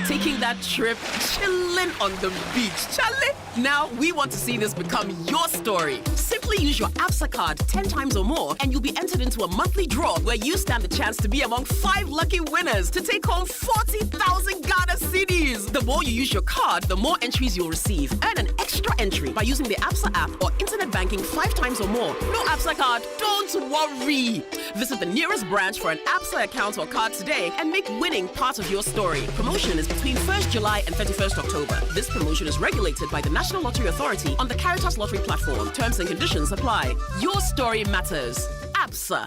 Speaker 24: taking that trip, chilling on the beach. Charlie, now we want to see this become your story. Simply use your ABSA card 10 times or more and you'll be entered into a monthly draw where you stand a chance to be among 5 lucky winners to take home 40,000 Ghana cedis. The more you use your card, the more entries you'll receive. Earn an extra entry by using the ABSA app or internet banking 5 times or more. No ABSA card? Don't worry. Visit the nearest branch for an ABSA account or card today and make winning part of your story. Promotion is between 1st July and 31st October. This promotion is regulated by the National Lottery Authority on the Caritas Lottery platform. Terms and conditions apply. Your story matters. ABSA.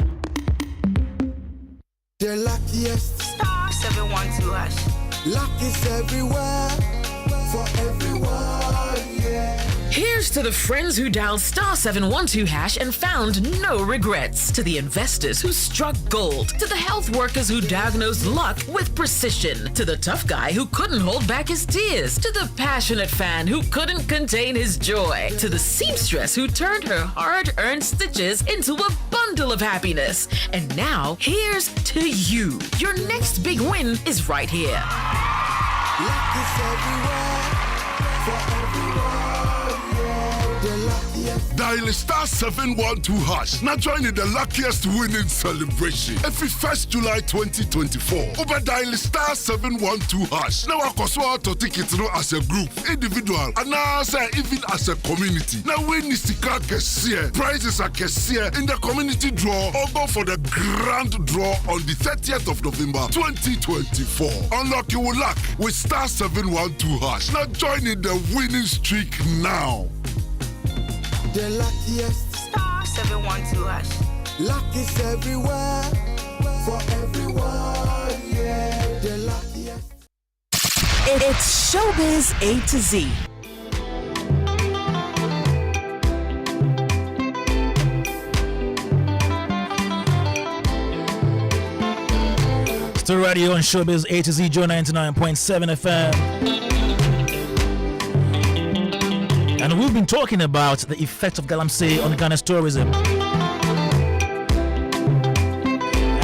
Speaker 22: The luckiest.
Speaker 10: Star 712 hash.
Speaker 22: Luck is everywhere. For everyone, yeah.
Speaker 11: Here's to the friends who dialed star 712 hash and found no regrets. To the investors who struck gold. To the health workers who diagnosed luck with precision. To the tough guy who couldn't hold back his tears. To the passionate fan who couldn't contain his joy. To the seamstress who turned her hard-earned stitches into a bundle of happiness. And now, here's to you. Your next big win is right here.
Speaker 22: Luck is everywhere. For everyone, yeah. The luckiest.
Speaker 9: Dial star 712 hash. Now join in the luckiest winning celebration. Every 1st July 2024. Over dial star 712 hash. Now I can to tickets as a group, individual, and now even as a community. Now win is the car cashier. Prizes are cashier in the community draw or go for the grand draw on the 30th of November 2024. Unlock your luck with star 712 hash. Now join in the winning streak now.
Speaker 22: The luckiest.
Speaker 10: Star 712 hash.
Speaker 22: Luck is everywhere. For everyone, yeah. The luckiest.
Speaker 2: It's Showbiz A to Z.
Speaker 1: Still radio on Showbiz A to Z, Joe 99.7 FM. And we've been talking about the effect of Galamsey on Ghana's tourism. I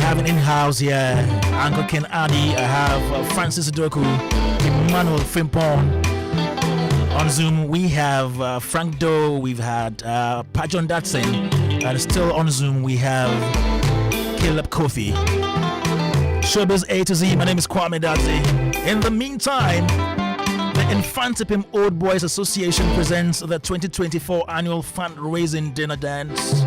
Speaker 1: have an in-house here, Uncle Ken Adi. I have Francis Doku, Emmanuel Frimpong. On Zoom, we have Frank Doe, we've had Pajon Datson, and still on Zoom, we have Caleb Kofi. Showbiz A to Z, my name is Kwame Dadzie. In the meantime, the Infantipim Old Boys Association presents the 2024 annual fundraising dinner dance.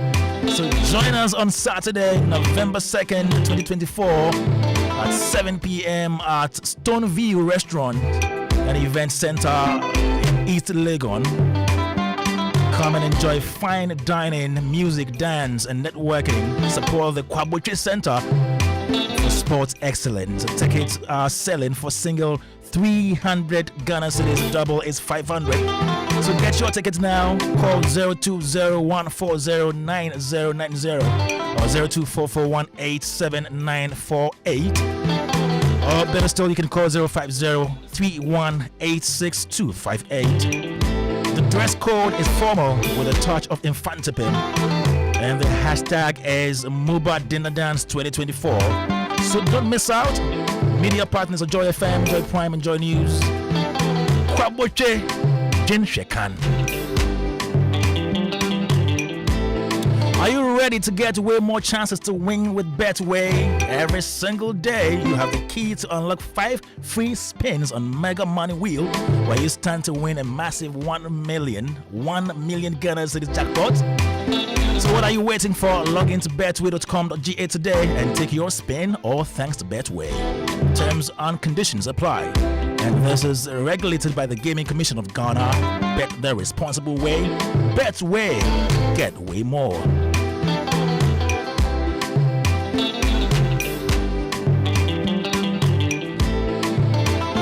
Speaker 1: So join us on Saturday, November 2nd, 2024 at 7 p.m. at Stoneview Restaurant and Event Center in East Legon. Come and enjoy fine dining, music, dance, and networking. Support the Kwaboche Center for sports excellence. Tickets are selling for single 300 Ghana cedis, double is 500. So get your tickets now. Call 020-140-9090 or 024418798. Or better still, you can call 050-3186-258. The dress code is formal with a touch of infantipim. And the hashtag is Muba Dinner Dance 2024. So don't miss out. Media partners are Joy FM, Joy Prime, and Joy News. Kwaboche, Jin Shekan. Are you ready to get way more chances to win with Betway? Every single day, you have the key to unlock 5 free spins on Mega Money Wheel, where you stand to win a massive 1 million Ghana cedis jackpot. So what are you waiting for? Log into betway.com.ga today and take your spin, all thanks to Betway. Terms and conditions apply. And this is regulated by the Gaming Commission of Ghana. Bet the responsible way. Betway. Get way more.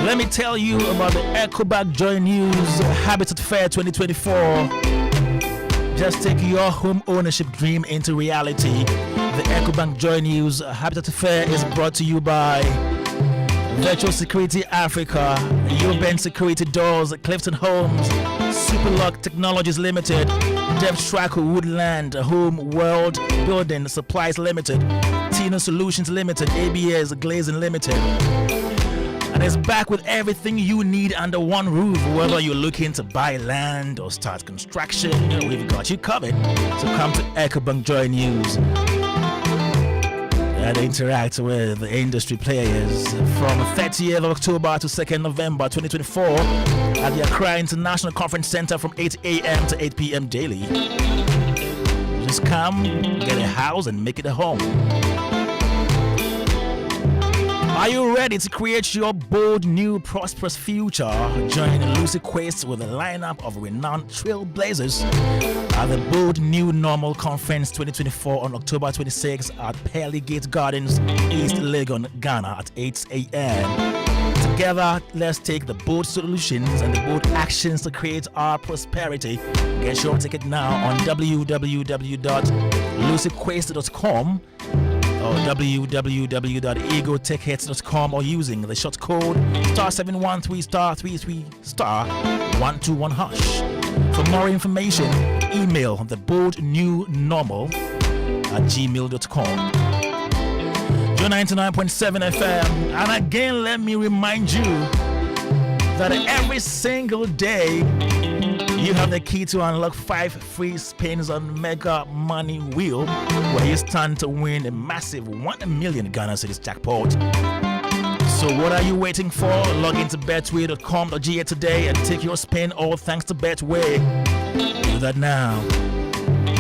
Speaker 1: Let me tell you about the EcoBag Joy News Habitat Fair 2024. Just take your home ownership dream into reality. The EcoBank Joy News Habitat Fair is brought to you by Virtual Security Africa, Uben Security Doors, Clifton Homes, Superlock Technologies Limited, Depth Tracker Woodland, Home World Building Supplies Limited, Tino Solutions Limited, ABS Glazing Limited. And it's back with everything you need under one roof. Whether you're looking to buy land or start construction, we've got you covered. So come to EcoBank Joy News and interact with the industry players from 30th of October to 2nd November 2024 at the Accra International Conference Center from 8 a.m. to 8 p.m. daily. Just come, get a house, and make it a home. Are you ready to create your bold, new, prosperous future? Join Lucy Quest with a lineup of renowned trailblazers at the Bold New Normal Conference 2024 on October 26 at Pearly Gate Gardens, East Legon, Ghana at 8 a.m. Together, let's take the bold solutions and the bold actions to create our prosperity. Get your ticket now on www.lucyquest.com or www.egotickets.com or using the short code *713*33*121#. For more information, email theboldnewnormal@gmail.com. Joe 99.7 FM. And again, let me remind you that every single day you have the key to unlock 5 free spins on Mega Money Wheel, where you stand to win a massive 1 million Ghana cedis jackpot. So what are you waiting for? Log into betway.com.ga today and take your spin, all thanks to Betway. Do that now.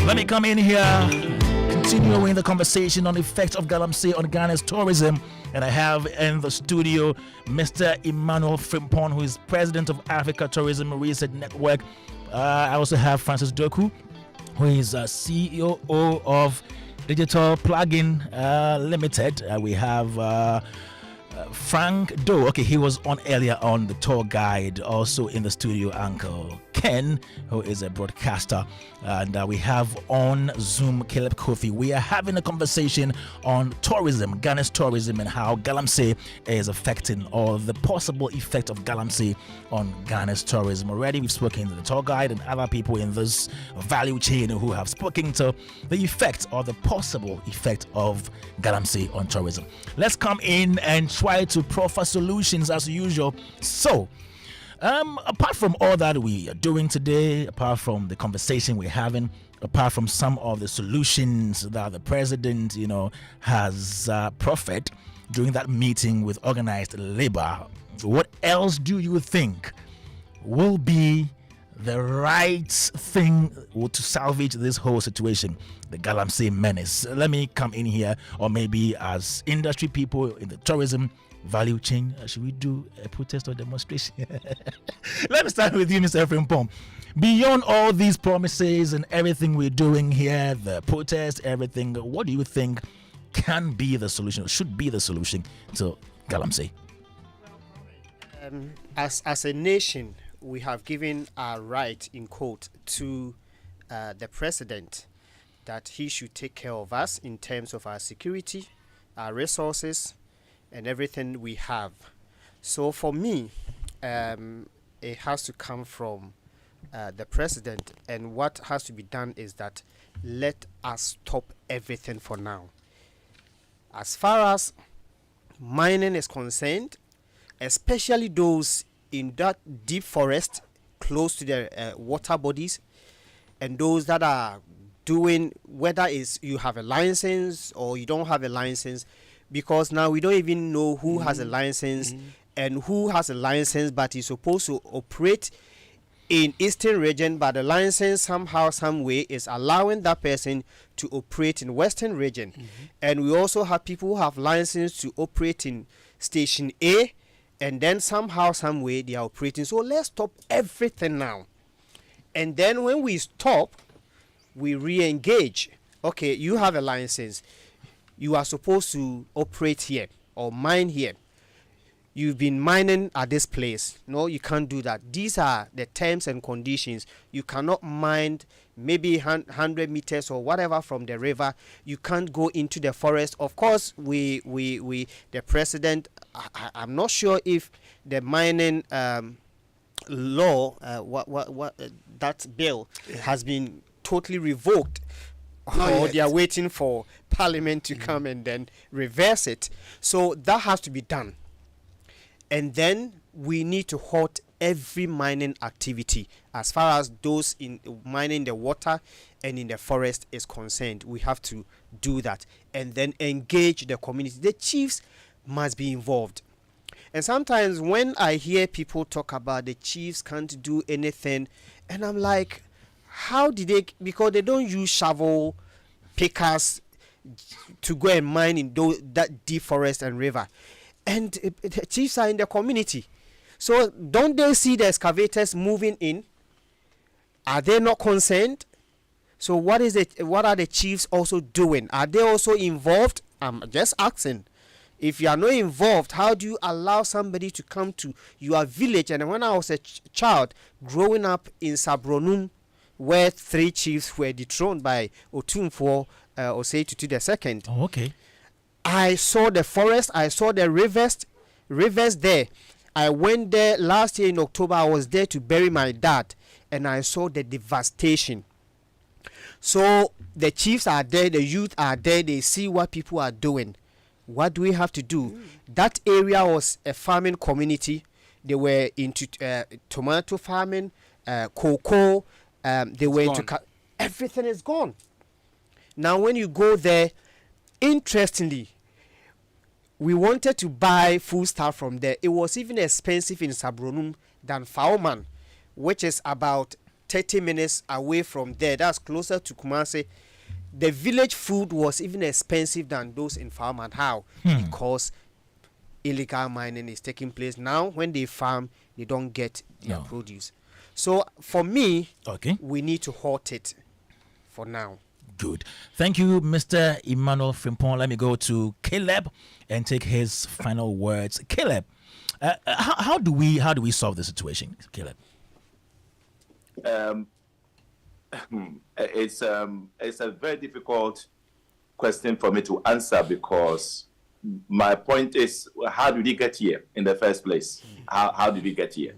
Speaker 1: Let me come in here, continuing the conversation on the effect of Galamsey on Ghana's tourism. And I have in the studio Mr. Emmanuel Frimpong, who is president of Africa Tourism Research Network. I also have Francis Doku, who is CEO of Digital Plugin Limited. We have Frank Doe. Okay, he was on earlier on, the tour guide. Also in the studio, Uncle Ken, who is a broadcaster. And we have on Zoom Caleb Kofi. We are having a conversation on tourism, Ghana's tourism, and how Galamsey is affecting, or the possible effect of Galamsey on Ghana's tourism. Already we've spoken to the tour guide and other people in this value chain who have spoken to the effect or the possible effect of Galamsey on tourism. Let's come in and try to proffer solutions as usual. So, apart from all that we are doing today, apart from the conversation we're having, apart from some of the solutions that the president, has proffered during that meeting with organized labor, what else do you think will be the right thing to salvage this whole situation, the Galamsey menace? Let me come in here, or maybe as industry people in the tourism value chain, should we do a protest or demonstration? Let me start with you, Mr. Frimpong. Beyond all these promises and everything we're doing here, the protest, everything, what do you think can be the solution, or should be the solution to Galamsey?
Speaker 3: As a nation, we have given our right, in quote, to the president, that he should take care of us in terms of our security, our resources, and everything we have. So for me, it has to come from the president, and what has to be done is that let us stop everything for now. As far as mining is concerned, especially those in that deep forest close to the water bodies, and those that are doing, whether it's you have a license or you don't have a license, because now we don't even know who has a license and who has a license but is supposed to operate in Eastern region, but the license somehow, some way is allowing that person to operate in Western region. And we also have people who have license to operate in Station A, and then somehow, some way they are operating. So let's stop everything now. And then when we stop, we re-engage. Okay, you have a license. You are supposed to operate here or mine here. You've been mining at this place. No, you can't do that. These are the terms and conditions. You cannot mine maybe 100 meters or whatever from the river. You can't go into the forest. Of course, the president, I'm not sure if the mining law, that bill has been totally revoked, or they are waiting for Parliament to come and then reverse it. So that has to be done. And then we need to halt every mining activity as far as those in mining the water and in the forest is concerned. We have to do that and then engage the community. The chiefs must be involved. And sometimes when I hear people talk about the chiefs can't do anything, and I'm like, how did they? Because they don't use shovel, pickers to go and mine in that deep forest and river. And the chiefs are in the community. So don't they see the excavators moving in? Are they not concerned? So what are the chiefs also doing? Are they also involved? I'm just asking. If you are not involved, how do you allow somebody to come to your village? And when I was a child growing up in Sabronum, where 3 chiefs were dethroned by Otumfuo Osei Tutu II.
Speaker 1: Oh, okay.
Speaker 3: I saw the forest, I saw the rivers there. I went there last year in October. I was there to bury my dad, and I saw the devastation. So the chiefs are there, the youth are there, they see what people are doing. What do we have to do? That area was a farming community. They were into tomato farming, cocoa. They were into everything is gone. Now, when you go there, interestingly, we wanted to buy food stuff from there. It was even expensive in Sabronum than Fauman, which is about 30 minutes away from there. That's closer to Kumasi. The village food was even expensive than those in Fauman. How? Because illegal mining is taking place. Now, when they farm, they don't get their produce. So, for me, we need to halt it for now.
Speaker 1: Good. Thank you, Mr. Emmanuel Frimpong. Let me go to Caleb and take his final words. Caleb, how do we solve the situation, Caleb?
Speaker 4: It's a very difficult question for me to answer, because my point is, how did we get here in the first place? How did we get here?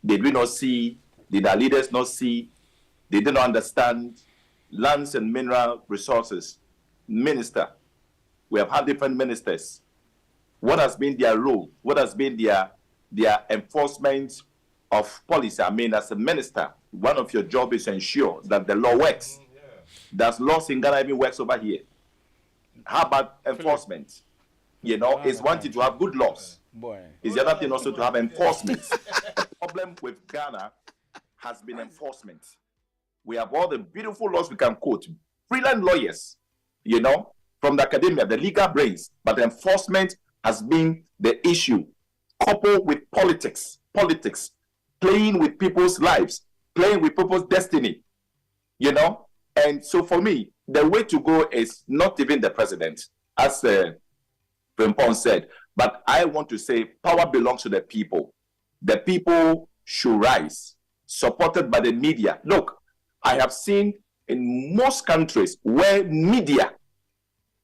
Speaker 4: Did we not see? Did our leaders not see? They did not understand lands and mineral resources. Minister, we have had different ministers. What has been their role? What has been their enforcement of policy? I mean, as a minister, one of your jobs is to ensure that the law works. Does laws in Ghana even works over here? How about enforcement? You know, it's one thing to have good laws. It's the other thing also to have enforcement. The problem with Ghana has been enforcement. We have all the beautiful laws we can quote, brilliant lawyers, you know, from the academia, the legal brains, but enforcement has been the issue, coupled with politics, playing with people's lives, playing with people's destiny, you know. And so for me, the way to go is not even the president, as Frimpong said, but I want to say power belongs to the people. The people should rise, supported by the media. Look, I have seen in most countries where media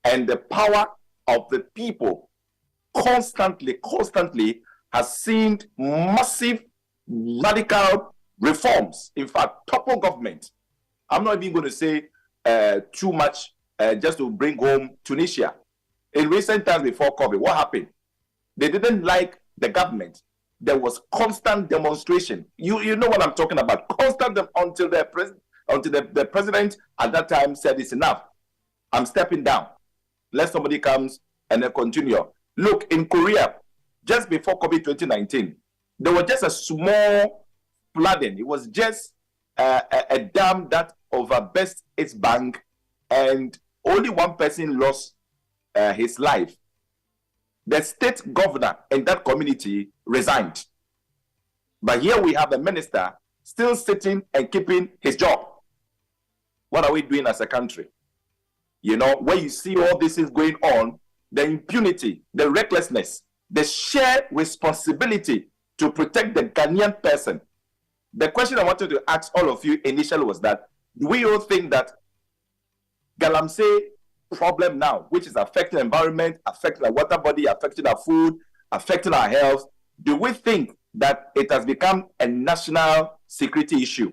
Speaker 4: and the power of the people constantly has seen massive radical reforms. In fact, topple government. I'm not even going to say too much just to bring home Tunisia. In recent times before COVID, what happened? They didn't like the government. There was constant demonstration. You know what I'm talking about. Constant until the president at that time said, it's enough. I'm stepping down. Let somebody comes and then continue. Look, in Korea, just before COVID 2019, there was just a small flooding. It was just a dam that overburst its bank, and only one person lost his life. The state governor in that community resigned. But here we have a minister still sitting and keeping his job. What are we doing as a country? You know, where you see all this is going on, the impunity, the recklessness, the shared responsibility to protect the Ghanaian person. The question I wanted to ask all of you initially was that, do we all think that Galamsey problem now, which is affecting the environment, affecting our water body, affecting our food, affecting our health, do we think that it has become a national security issue?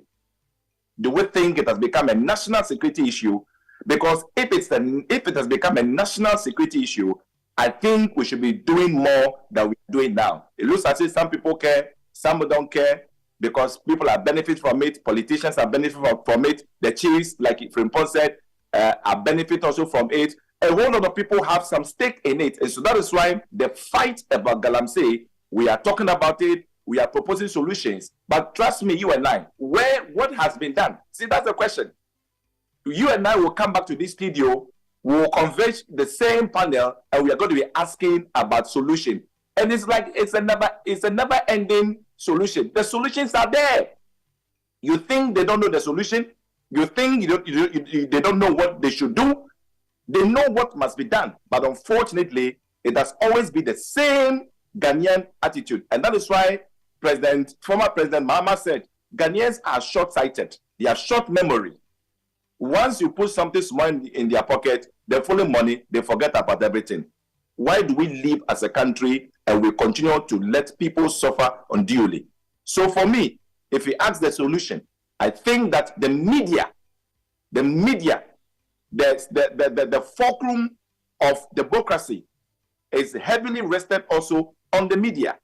Speaker 4: Do we think it has become a national security issue? Because if it has become a national security issue, I think we should be doing more than we're doing now. It looks as if some people care, some don't care, because people are benefiting from it, politicians are benefiting from it, the chiefs, like Frimpong said, are benefit also from it. A whole lot of people have some stake in it. And so that is why the fight about Galamsey, we are talking about it, we are proposing solutions. But trust me, you and I, what has been done? See, that's the question. You and I will come back to this studio We will converge the same panel, and we are going to be asking about solution. And it's like it's a never ending solution. The solutions are there. You think they don't know the solution? You think they don't know what they should do? They know what must be done. But unfortunately, it has always been the same Ghanaian attitude. And that is why former President Mahama said, Ghanaians are short-sighted. They have short memory. Once you put something small in their pocket, they follow money, they forget about everything. Why do we live as a country and we continue to let people suffer unduly? So for me, if we ask the solution, I think that the media, the fulcrum of democracy is heavily rested also on the media.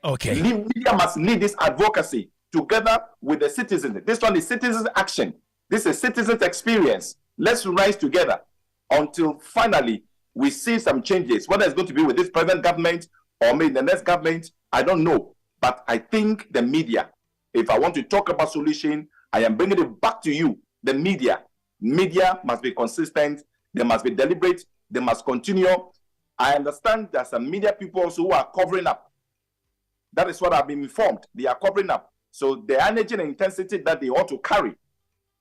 Speaker 1: Okay.
Speaker 4: Media must lead this advocacy together with the citizens. This one is citizens' action. This is citizens' experience. Let's rise together until finally we see some changes. Whether it's going to be with this present government or maybe the next government, I don't know. But I think the media, if I want to talk about solution, I am bringing it back to you. The media must be consistent. They must be deliberate. They must continue. I understand there are some media people also who are covering up. That is what I've been informed. They are covering up. So the energy and intensity that they ought to carry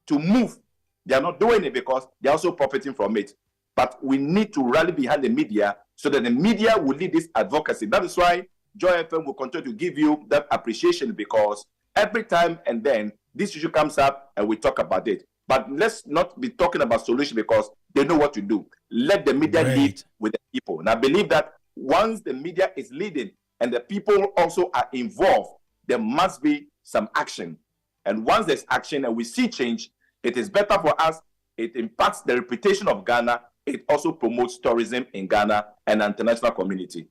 Speaker 4: to move, they are not doing it because they are also profiting from it. But we need to rally behind the media so that the media will lead this advocacy. That is why Joy FM will continue to give you that appreciation, because every time and then this issue comes up and we talk about it. But let's not be talking about solution because they know what to do. Let the media lead with the people. And I believe that once the media is leading and the people also are involved, there must be some action. And once there's action and we see change, it is better for us. It impacts the reputation of Ghana. It also promotes tourism in Ghana and the international community.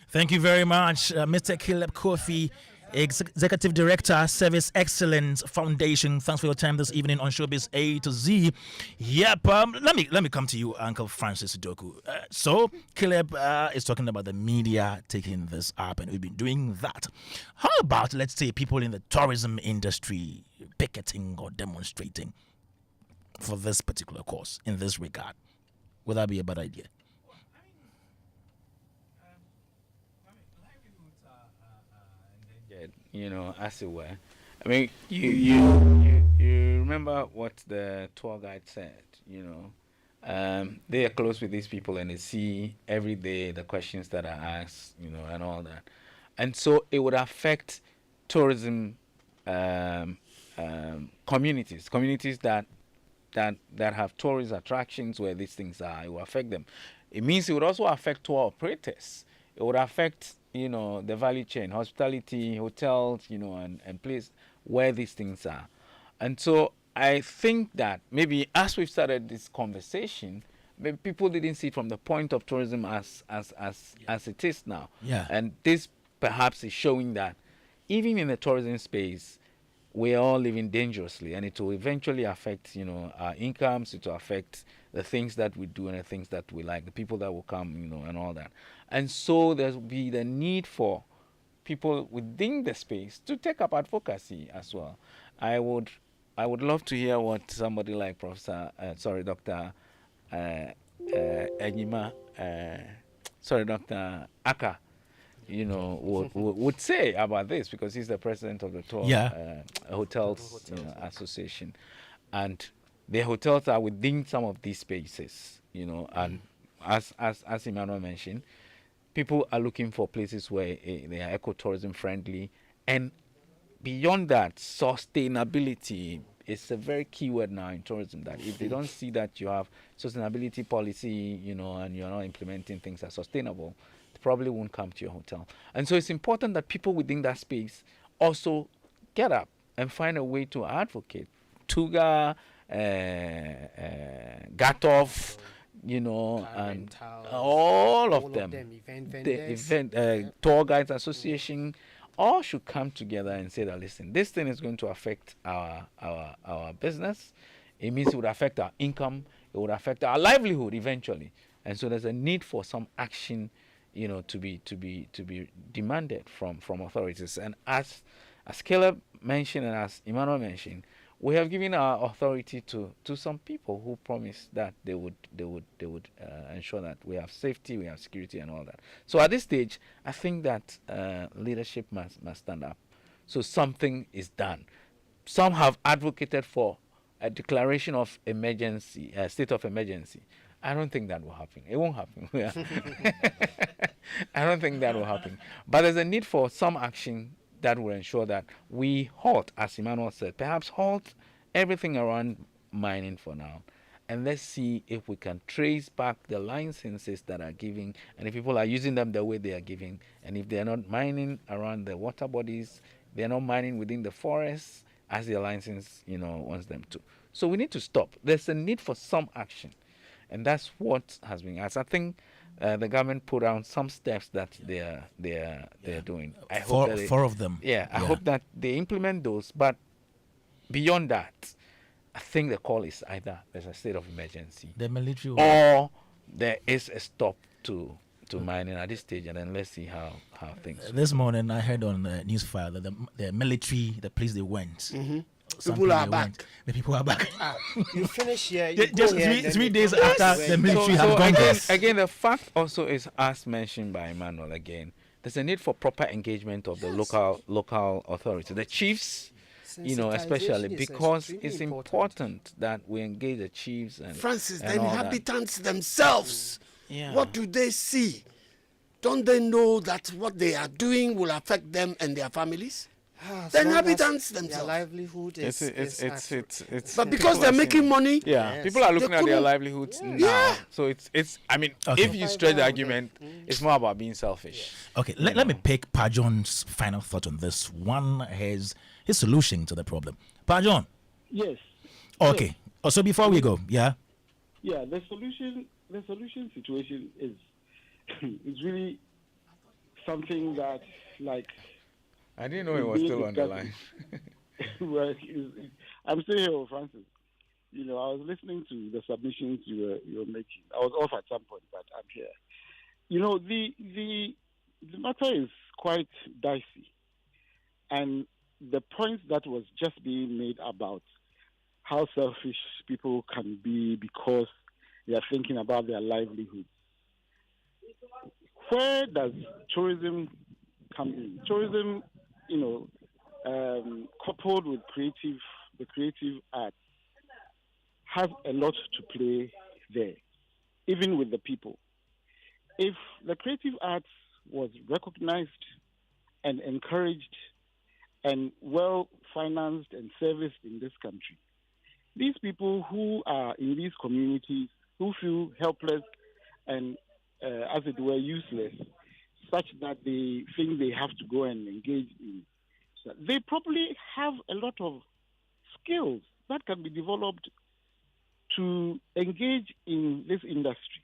Speaker 1: Thank you very much, Mr. Caleb Kofi, Executive Director, Service Excellence Foundation. Thanks for your time this evening on Showbiz A to Z. Yep. Let me come to you, Uncle Francis Doku. So Caleb is talking about the media taking this up, and we've been doing that. How about, let's say, people in the tourism industry picketing or demonstrating for this particular cause in this regard? Would that be a bad idea?
Speaker 6: You know, as it were. I mean, you remember what the tour guide said. You know, they are close with these people and they see every day the questions that are asked. You know, and all that, and so it would affect tourism communities that have tourist attractions where these things are. It will affect them. It means it would also affect tour operators. It would affect, you know, the value chain, hospitality, hotels, you know, and place where these things are. And so I think that maybe as we've started this conversation, maybe people didn't see it from the point of tourism as it is now.
Speaker 1: Yeah.
Speaker 6: And this perhaps is showing that even in the tourism space, we are all living dangerously, and it will eventually affect, you know, our incomes. It will affect the things that we do and the things that we like, the people that will come, you know, and all that. And so there will be the need for people within the space to take up advocacy as well. I would love to hear what somebody like Dr. Enyima, Dr. Aka, you know, would say about this, because he's the president of the tour hotels association, and the hotels are within some of these spaces, you know, and as Emmanuel mentioned, people are looking for places where they are ecotourism friendly, and beyond that, sustainability is a very key word now in tourism. That if they don't see that you have sustainability policy, you know, and you're not implementing things that are sustainable, probably won't come to your hotel. And so it's important that people within that space also get up and find a way to advocate. Tuga, Gatov, you know, and all of them the event tour guides association, all should come together and say that, listen, this thing is going to affect our business. It means it would affect our income. It would affect our livelihood eventually. And so there's a need for some action, you know, to be demanded from authorities. And as Caleb mentioned and as Emmanuel mentioned, we have given our authority to some people who promised that they would ensure that we have safety, we have security, and all that. So at this stage, I think that leadership must stand up. So something is done. Some have advocated for a declaration of emergency, state of emergency. I don't think that will happen. It won't happen. I don't think that will happen. But there's a need for some action that will ensure that we halt, as Emmanuel said, perhaps halt everything around mining for now. And let's see if we can trace back the licenses that are given, and if people are using them the way they are giving, and if they are not mining around the water bodies, they are not mining within the forests as their license, wants them to. So we need to stop. There's a need for some action, and that's what has been asked. I think the government put out some steps that they're doing. I hope that
Speaker 1: four of them.
Speaker 6: I hope that they implement those. But beyond that, I think the call is either there's a state of emergency,
Speaker 1: the military,
Speaker 6: or there is a stop to mining at this stage, and then let's see how things.
Speaker 1: This morning I heard on the newsfile that the military, the place they went.
Speaker 7: Mm-hmm. People are back.
Speaker 1: The people are back.
Speaker 3: You finish here.
Speaker 1: Just 3 days after the military have gone there.
Speaker 6: Again, the fact also is, as mentioned by Emmanuel again, there's a need for proper engagement of the local authority, the chiefs, especially because it's important that we engage the chiefs and
Speaker 7: Francis,
Speaker 6: and
Speaker 7: the
Speaker 6: all
Speaker 7: inhabitants themselves.
Speaker 6: Yeah.
Speaker 7: What do they see? Don't they know that what they are doing will affect them and their families? The inhabitants themselves.
Speaker 3: Their livelihood
Speaker 7: it's but because they're making money,
Speaker 6: people are looking at their livelihoods now. So it's. I mean, if you stretch the argument, it's more about being selfish.
Speaker 1: Okay, let me pick Pajon's final thought on this. One, his solution to the problem. Pajon.
Speaker 14: Yes.
Speaker 1: Okay.
Speaker 14: Yes.
Speaker 1: So before we go,
Speaker 14: yeah, the solution situation is is really something that, like,
Speaker 6: I didn't know he was still on the line.
Speaker 14: Well, I'm still here with Francis. I was listening to the submissions you were making. I was off at some point, but I'm here. The matter is quite dicey, and the point that was just being made about how selfish people can be because they are thinking about their livelihood. Where does tourism come in? Tourism, coupled with the creative arts, has a lot to play there, even with the people. If the creative arts was recognized and encouraged and well financed and serviced in this country, these people who are in these communities, who feel helpless and, as it were, useless, such that they think they have to go and engage in, they probably have a lot of skills that can be developed to engage in this industry.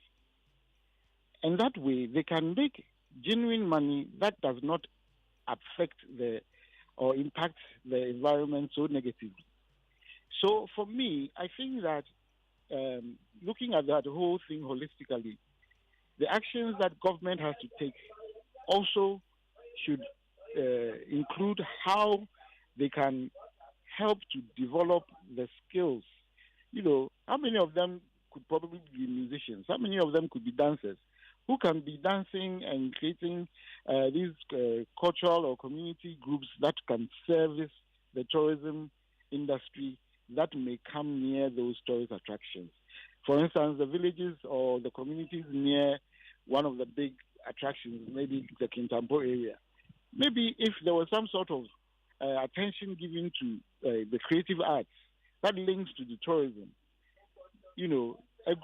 Speaker 14: And that way, they can make genuine money that does not affect or impact the environment so negatively. So for me, I think that looking at that whole thing holistically, the actions that government has to take also should include how they can help to develop the skills. How many of them could probably be musicians? How many of them could be dancers? Who can be dancing and creating these cultural or community groups that can service the tourism industry that may come near those tourist attractions? For instance, the villages or the communities near one of the big attractions, maybe the Kintampo area. Maybe if there was some sort of attention given to the creative arts that links to the tourism, a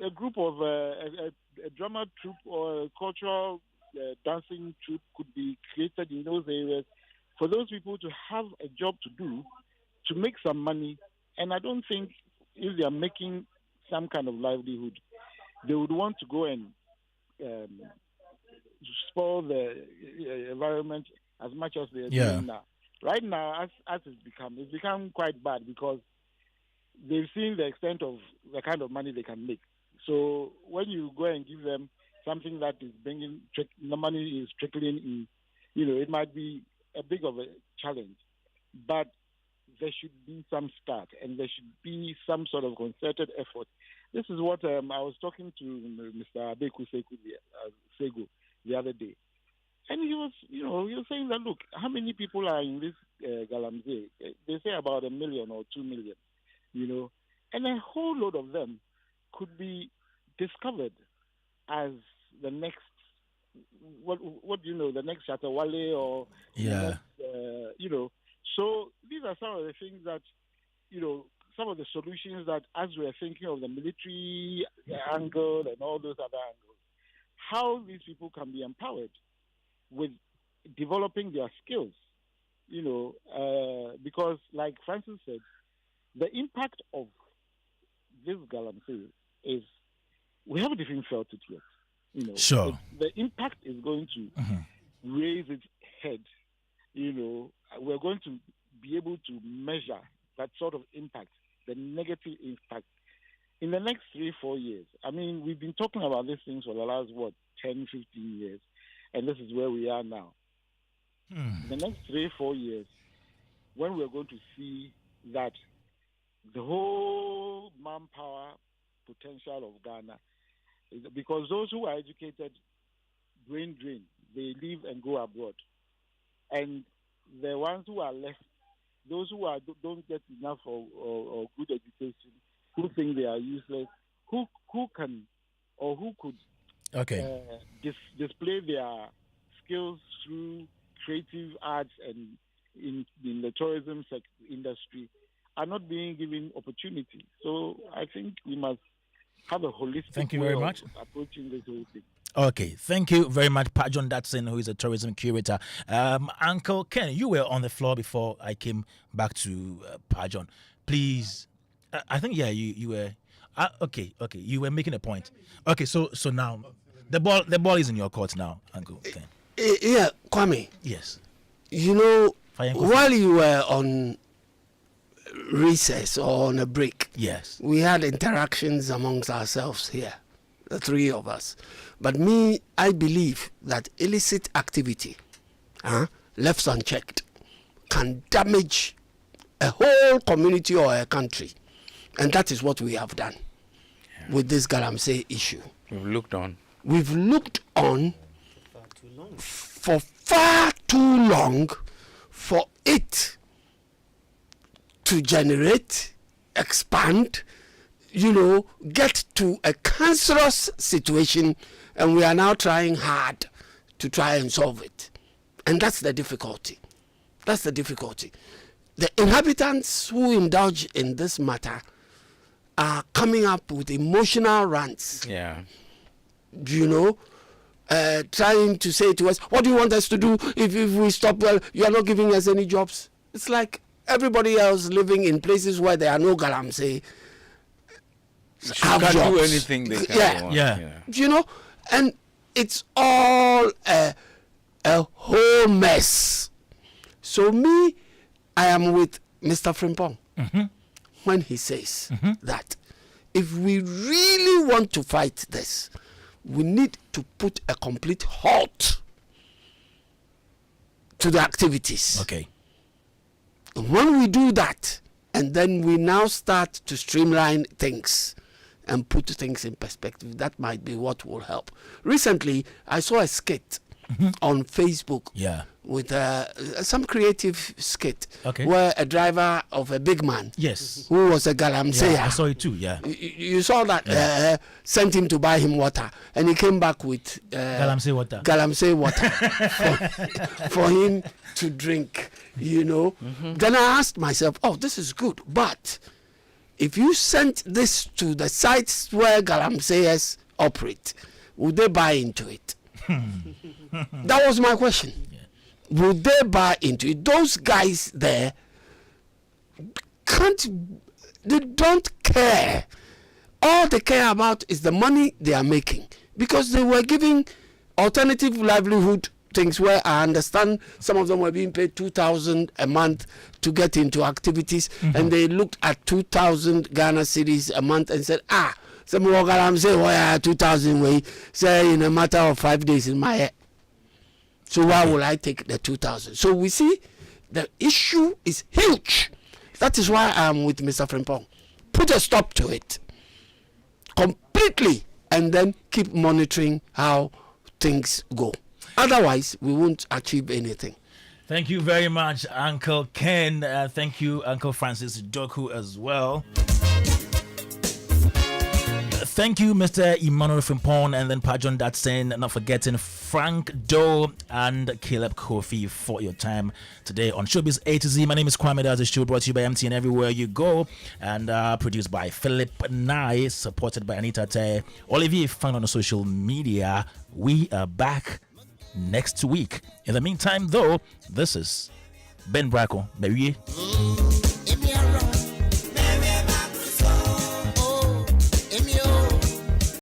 Speaker 14: group of a drama troupe or a cultural dancing troupe could be created in those areas for those people to have a job to do, to make some money. And I don't think if they are making some kind of livelihood, they would want to go and spoil the environment as much as they are doing now. Right now, as it's become quite bad because they've seen the extent of the kind of money they can make. So when you go and give them something that is bringing the money is trickling in, it might be a big of a challenge. But there should be some start and there should be some sort of concerted effort. This is what I was talking to Mr. Abeku Segu the other day. And he was saying that, look, how many people are in this Galamsey? They say about 1 million or 2 million, and a whole load of them could be discovered as the next, the next Shatawale or,
Speaker 1: yeah.
Speaker 14: So these are some of the things that, some of the solutions that, as we're thinking of the military angle and all those other angles, how these people can be empowered with developing their skills, because like Francis said, the impact of this Galamsey is, we haven't even felt it yet.
Speaker 1: Sure.
Speaker 14: The impact is going to raise its head. We're going to be able to measure that sort of impact, the negative impact, in the next 3-4 years. I mean, we've been talking about these things for the last, 10, 15 years, and this is where we are now. In the next 3-4 years, when we're going to see that the whole manpower potential of Ghana, because those who are educated brain drain, they leave and go abroad. And the ones who are left, those who don't get enough or good education, who think they are useless, who can or who could display their skills through creative arts and in the tourism industry, are not being given opportunity. So I think we must have a holistic way of approaching this whole thing.
Speaker 1: Okay, thank you very much, Pa John Datson, who is a tourism curator. Uncle Ken, you were on the floor before I came back to Pa John. Please, I think you were. Okay, you were making a point. Okay, so now the ball is in your court now, Uncle Ken.
Speaker 7: Yeah, Kwame.
Speaker 1: Yes.
Speaker 7: While you were on recess or on a break,
Speaker 1: yes,
Speaker 7: we had interactions amongst ourselves here, the three of us. But I believe that illicit activity, left unchecked, can damage a whole community or a country. And that is what we have done with this Galamsey issue.
Speaker 6: We've looked on.
Speaker 7: We've looked on for far too long for it to generate, expand, get to a cancerous situation, and we are now trying hard to try and solve it. And that's the difficulty. The inhabitants who indulge in this matter are coming up with emotional rants.
Speaker 6: Yeah.
Speaker 7: Trying to say to us, what do you want us to do if we stop? Well, you are not giving us any jobs. It's like everybody else living in places where there are no Galamsey have
Speaker 6: can't
Speaker 7: jobs.
Speaker 6: do anything they can.
Speaker 7: Yeah. And it's all a whole mess. So I am with Mr. Frimpong when he says that if we really want to fight this, we need to put a complete halt to the activities.
Speaker 1: Okay.
Speaker 7: When we do that, and then we now start to streamline things and put things in perspective, that might be what will help. Recently, I saw a skit on Facebook with some creative skit where a driver of a big man who was a Galamsey.
Speaker 1: I saw it too,
Speaker 7: You saw that sent him to buy him water, and he came back with
Speaker 1: Galamsey water
Speaker 7: for him to drink, Then I asked myself, this is good, but if you sent this to the sites where Galamseyers operate, would they buy into it? That was my question. Would they buy into it? Those guys there they don't care. All they care about is the money they are making, because they were giving alternative livelihood things where I understand some of them were being paid 2,000 a month to get into activities, and they looked at 2,000 Ghana cedis a month and said, some more Galamsey, why 2,000 way, say in a matter of 5 days in my head. So why will I take the 2,000? So we see the issue is huge. That is why I am with Mr. Frimpong. Put a stop to it completely and then keep monitoring how things go. Otherwise, we won't achieve anything.
Speaker 1: Thank you very much, Uncle Ken. Thank you, Uncle Francis Doku, as well. Thank you, Mr. Emmanuel Frimpong, and then Pajon Datsen, not forgetting Frank Doe and Caleb Kofi for your time today on Showbiz A to Z. My name is Kwame Dadzie, show brought to you by MTN Everywhere You Go, and produced by Philip Nye, supported by Anita Tay. Olivier found on the social media. We are back next week. In the meantime, though, this is Ben Braco. Baby.